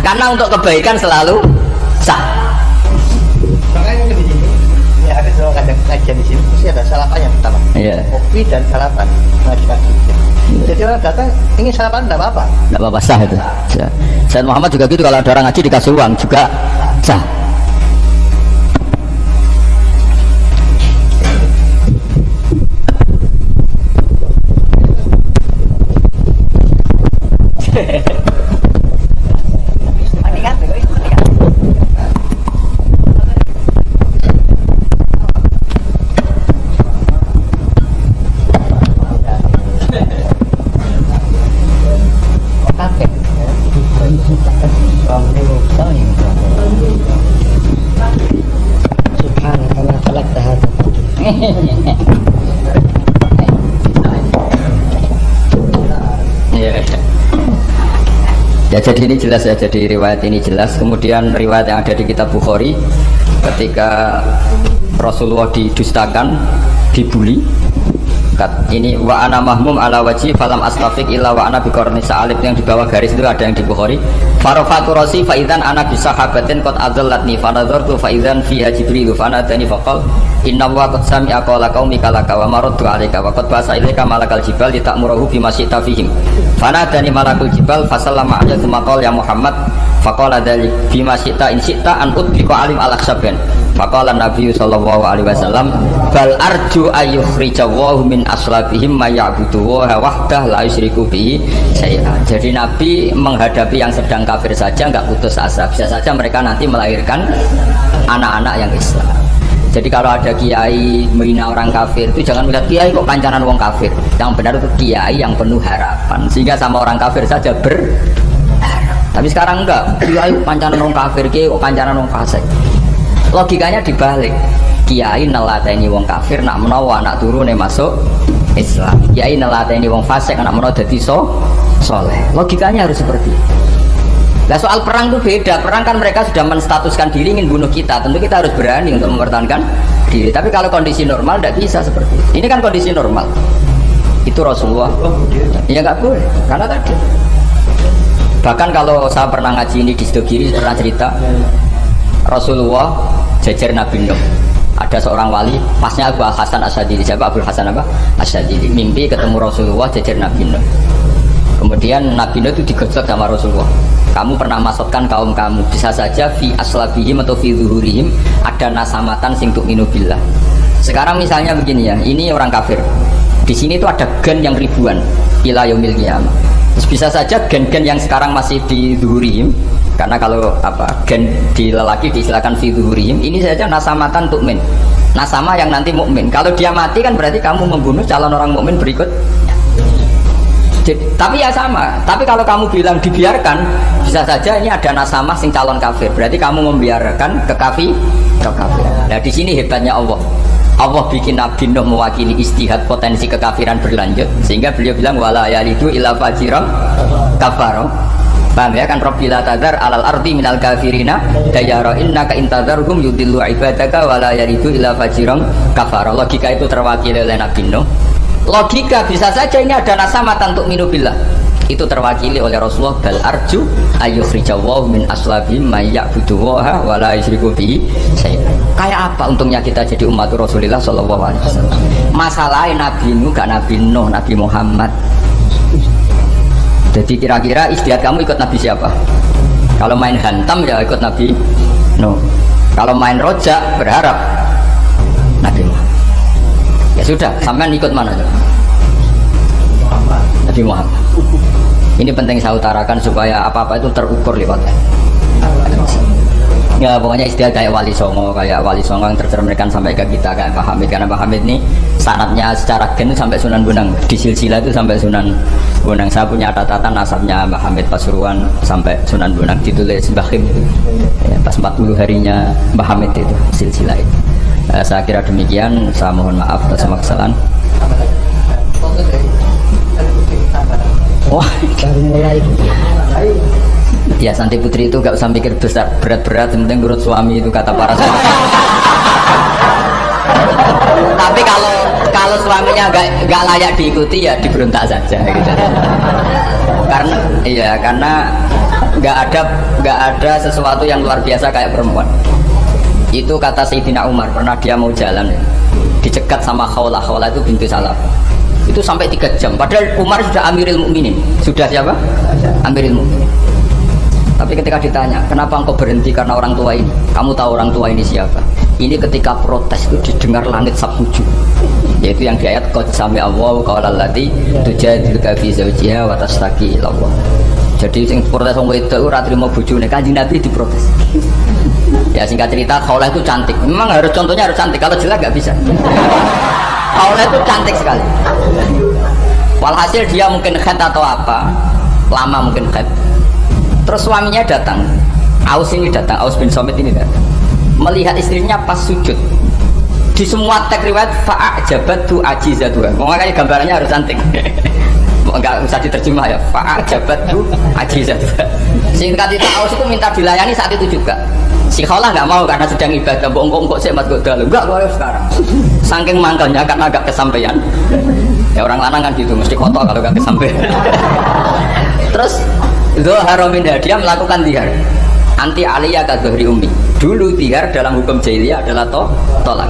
Karena untuk kebaikan selalu sah. Kalau kadang kajian di sini pasti ada sarapan yang pertama, kopi dan sarapan ngaji. Jadi orang datang ingin sarapan tidak apa-apa. Tidak apa-apa, sah itu. Sayyid Muhammad juga gitu, kalau ada orang ngaji dikasih uang juga sah. Ya jadi ini jelas ya, jadi riwayat ini jelas. Kemudian riwayat yang ada di kitab Bukhari ketika Rasulullah didustakan, dibully. Ini wa ana mahmum ala wajhi falam astafiq illa wa ana biqarni sa'alib, yang di bawah garis itu ada yang di Bukhari. Farafatu rasi fa idzan ana bi sahabatin qad adallatni fa nadartu fa idzan fiha jibril fa nadani faqal inna wa qad sami'a qala qaumika laka wa maradtu 'alaika wa qad basa ilaika malakal jibal litamurahu bima syi'ta fihim fa nadani malakul jibal fa sallama alayhi thumma qala ya Muhammad faqala dzalik bima syi'ta in syi'ta an utbiqa alim al-akhsaban faqala Nabi sallallahu alaihi wasallam bal arju ayyukhrijallahi min aslabihim may ya'budu wa wahdah la yusyriku bihi syai'an. Jadi Nabi menghadapi yang sedang kafir saja enggak putus asa, bisa saja mereka nanti melahirkan anak-anak yang Islam. Jadi kalau ada kiai menghina orang kafir itu jangan melihat kiai kok pancanan wong kafir. Yang benar itu kiai yang penuh harapan, sehingga sama orang kafir saja berharap. Tapi sekarang enggak, kiai pancanan wong kafir, kiai kok pancanan wong fasik. Logikanya dibalik, kiai nelateni wong kafir nak menawa anak turune masuk Islam, kiai nelateni wong fasik nak menawa dadi soleh. Logikanya harus seperti itu. Nah soal perang itu beda, perang kan mereka sudah menstatuskan diri ingin bunuh kita, tentu kita harus berani untuk mempertahankan diri. Tapi kalau kondisi normal tidak bisa seperti itu. Ini kan kondisi normal, itu Rasulullah ya nggak boleh, karena tadi bahkan kalau saya pernah ngaji ini di Sidogiri pernah cerita Rasulullah jajar Nabi Nuh, ada seorang wali pasnya Abu Hasan Asyadili. Siapa Abu Hasan apa? Asyadili mimpi ketemu Rasulullah jajar Nabi Nuh. Kemudian Nabi Nuh itu digojlok sama Rasulullah, kamu pernah masukkan kaum kamu, bisa saja fi aslabihim atau fi zuhurihim ada nasamatan sing tu'minu billah. Sekarang misalnya begini ya, ini orang kafir, di sini itu ada gen yang ribuan ila yaumil qiyamah. Bisa saja gen-gen yang sekarang masih di zuhurihim, karena kalau apa gen di lelaki diistilahkan fi zuhurihim, ini saja nasamatan tu'min, nasama yang nanti mukmin. Kalau dia mati kan berarti kamu membunuh calon orang mukmin berikut. Tapi ya sama, tapi kalau kamu bilang dibiarkan, bisa saja ini ada nasama sing calon kafir, berarti kamu membiarkan kekafir. Nah di sini hebatnya Allah. Allah bikin Nabi Nuh mewakili istihad potensi kekafiran berlanjut, sehingga beliau bilang wala yalidu illa fajiran kafaro. Paham ya kan? Rabbila tadzar alal ardi minal kafirina dayara innaka intadzarhum yudillu ibadaka wala yalidu illa fajiran kafaro. Logika itu terwakili oleh Nabi Nuh. Logika bisa saja ini ada nasamatan untuk minubillah, itu terwakili oleh Rasulullah bal arju ayyukhrijallahi min aslabihim may ya'budullaha wa la yusyriku bihi syai'an. Kayak apa untungnya kita jadi umat Rasulullah sallallahu alaihi wasallam? Masalahnya Nabi Nuh gak Nabi Nuh, Nabi Muhammad. Jadi kira-kira istiadat kamu ikut Nabi siapa? Kalau main hantam ya ikut Nabi Nuh. Kalau main rojak berharap Nabi Muhammad. Ya sudah, sampean ikut mana? Nabi Muhammad. Ini penting saya utarakan supaya apa-apa itu terukur lewatnya. Ya pokoknya istilah kayak Wali Songo yang tercerminkan sampai ke kita kayak Pak Hamid, karena Pak Hamid ini sanadnya secara gen sampai Sunan Bonang, di silsilah itu sampai Sunan Bonang. Saya punya catatan nasabnya Pak Hamid Pasuruan sampai Sunan Bonang, ditulis Bahim itu ya, pas 40 harinya Pak Hamid itu silsilah itu. Saya kira demikian, saya mohon maaf atas semua kesalahan. Wah, ya Santi Putri itu gak usah mikir besar berat-berat, yang penting urut suami, itu kata para suami. Tapi kalau suaminya gak layak diikuti ya diberontak saja gitu. Karena gak ada sesuatu yang luar biasa kayak perempuan. Itu kata Sayyidina Umar, pernah dia mau jalan dicegat sama Khawlah itu bintu Salaf, itu sampai 3 jam, padahal Umar sudah Amirul Mukminin. Sudah siapa? Amirul Mukminin. Tapi ketika ditanya, kenapa engkau berhenti karena orang tua ini? Kamu tahu orang tua ini siapa? Ini ketika protes itu didengar langit sabtuju, yaitu yang di ayat qad sami Allahu qawla allati tujadiluka fi zawjiha wa tashtaki ila Allah. Jadi sing protes wong wedok ora trimo bojone, Kanjeng Nabi diprotes. Ya singkat cerita, Khawlah itu cantik. Memang contohnya harus cantik, kalau jelek nggak bisa. Khawlah itu cantik sekali. Walhasil dia mungkin khed atau apa, lama mungkin khed. Terus suaminya datang, Aus bin Somit ini datang, melihat istrinya pas sujud. Di semua teks riwayat fa'ajabat tu ajizatuha. Makanya gambarannya harus cantik. Enggak usah diterjemah ya. Fa'ajabat tu ajizatuha. Singkat itu Aus itu minta dilayani saat itu juga. Si Kholah nggak mau karena sedang ibadah. Bongkok sih mas godal. Enggak boleh sekarang. Saking mangkalnya karena agak kesampaian. Ya orang lanang kan gitu mesti kotor kalau nggak kesampaian. Terus Zuhair bin Hadiah melakukan dihar anti aliyah ka dhuhri ummi. Dulu dihar dalam hukum jahiliyah adalah tolak.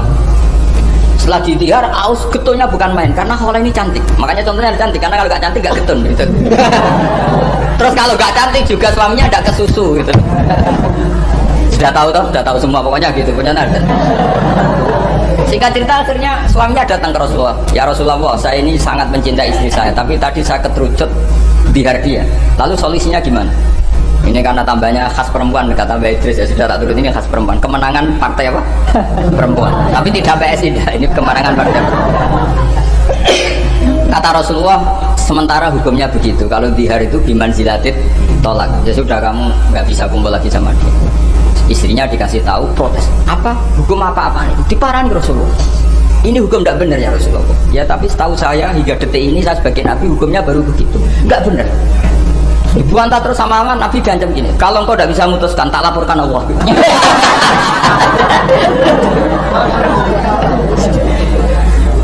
Setelah ditihar, Aus getulnya bukan main karena Kholah ini cantik. Makanya contohnya ada cantik karena kalau gak cantik gak getun gitu. Terus kalau gak cantik juga suaminya ada kesusu gitu. Sudah tahu semua pokoknya gitu punya ada. Singkat cerita akhirnya suaminya datang ke Rasulullah. Ya Rasulullah, saya ini sangat mencintai istri saya, tapi tadi saya keterucut dihar dia. Lalu solusinya gimana? Ini karena tambahnya khas perempuan, kata Mbak Idris, ya sudah tak turut, ini khas perempuan. Kemenangan partai apa? Perempuan. Tapi tidak PSI, ini kemenangan partai. Kata Rasulullah, sementara hukumnya begitu. Kalau dihar itu bimanzilatit tolak. Ya sudah, kamu nggak bisa kumpul lagi sama dia. Istrinya dikasih tahu, protes. Apa? Hukum apa-apa itu? Diparahi Rasulullah. Ini hukum tidak benar ya Rasulullah. Ya tapi setahu saya hingga detik ini saya sebagai Nabi hukumnya baru begitu. Nggak benar. Dibantah terus sama aman, Nabi diancam gini, kalau engkau tidak bisa memutuskan, tak laporkan Allah.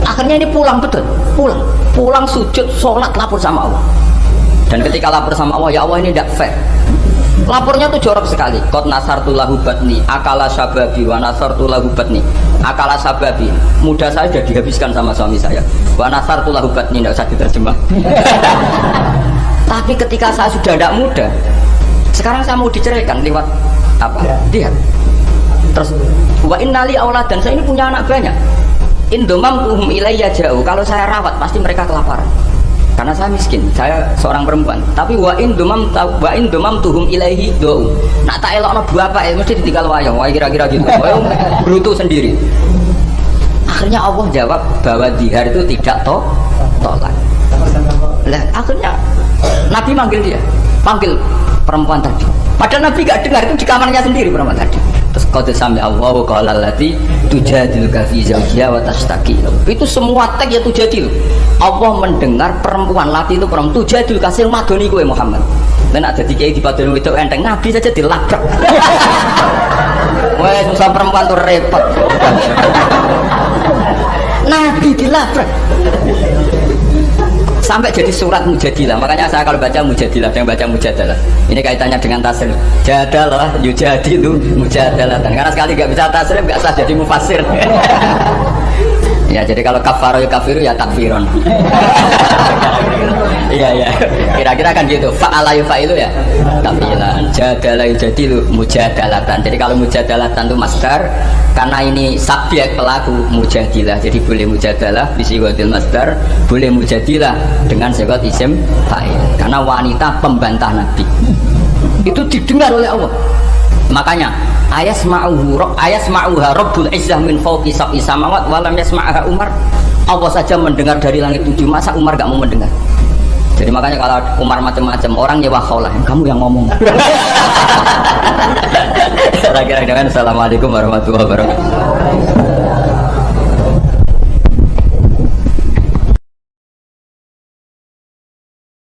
Akhirnya ini pulang betul, pulang sujud, sholat, lapor sama Allah. Dan ketika lapor sama Allah, ya Allah ini tidak fair. Lapornya tuh jorok sekali. Qad nasartu lahu batni, akala sababi wa nasartu lahu batni. Akala sababi, muda saya sudah dihabiskan sama suami saya. Wa nasartu lahu batni, tidak usah diterjemah. Tapi ketika saya sudah tidak muda, sekarang saya mau diceraikan lewat apa? Dia. Terus wa innali aulad, dan saya ini punya anak banyak. Indomam tuhum ilayya jauh. Kalau saya rawat pasti mereka kelaparan. Karena saya miskin, saya seorang perempuan. Tapi wa indomam tuhum ilayhi do. Nak tak elokno bapak mesti ditinggal wayang. Wah kira-kira gitu. Brutu sendiri. Akhirnya Allah jawab bahwa dihar itu tidak tolak. Lah akhirnya Nabi panggil perempuan tadi. Padahal Nabi gak dengar, itu di kamarnya sendiri perempuan tadi. Terus qad sami Allahu qala allati tujadiluka fi zawjiha wa tashtaki. Itu semua teks ya tujadil. Allah mendengar perempuan lati itu perempuan tujadil kasih madoni kowe Muhammad. Dan ada di kiai di padon itu enteng Nabi saja dilabrak. Wah susah perempuan tuh repot. Nabi dilabrak. Sampai jadi surat Mujadilah. Makanya saya kalau baca Mujadilah, yang baca Mujadalah. Ini kaitannya dengan tasrif. Jadalah yujadilu mujadalah. Karena sekali nggak bisa tasrif, nggak sah jadi mufassir. Ya jadi kalau kafaro ya kafiru ya takfiron. Iya. Kira-kira kan gitu. Fa'ala yufa'ilu ya. Tafilan. Jadalah yujadilu mujadalatan. Jadi kalau mujadalatan itu masdar, karena ini subjek pelaku mujadilah, jadi boleh mujadalah bisigotil masdar, boleh mujadilah dengan sigot isim fa'il. Karena wanita pembantah Nabi itu didengar oleh Allah. Makanya ayasma'uha rabbul izzah min fawqi sab'i samawat wa lam yasma'ha Umar. Allah saja mendengar dari langit 7, masa Umar gak mau mendengar? Jadi makanya kalau Umar macam-macam orang nyewa Kholah, kamu yang ngomong. Kira-kira dengan assalamualaikum warahmatullahi wabarakatuh.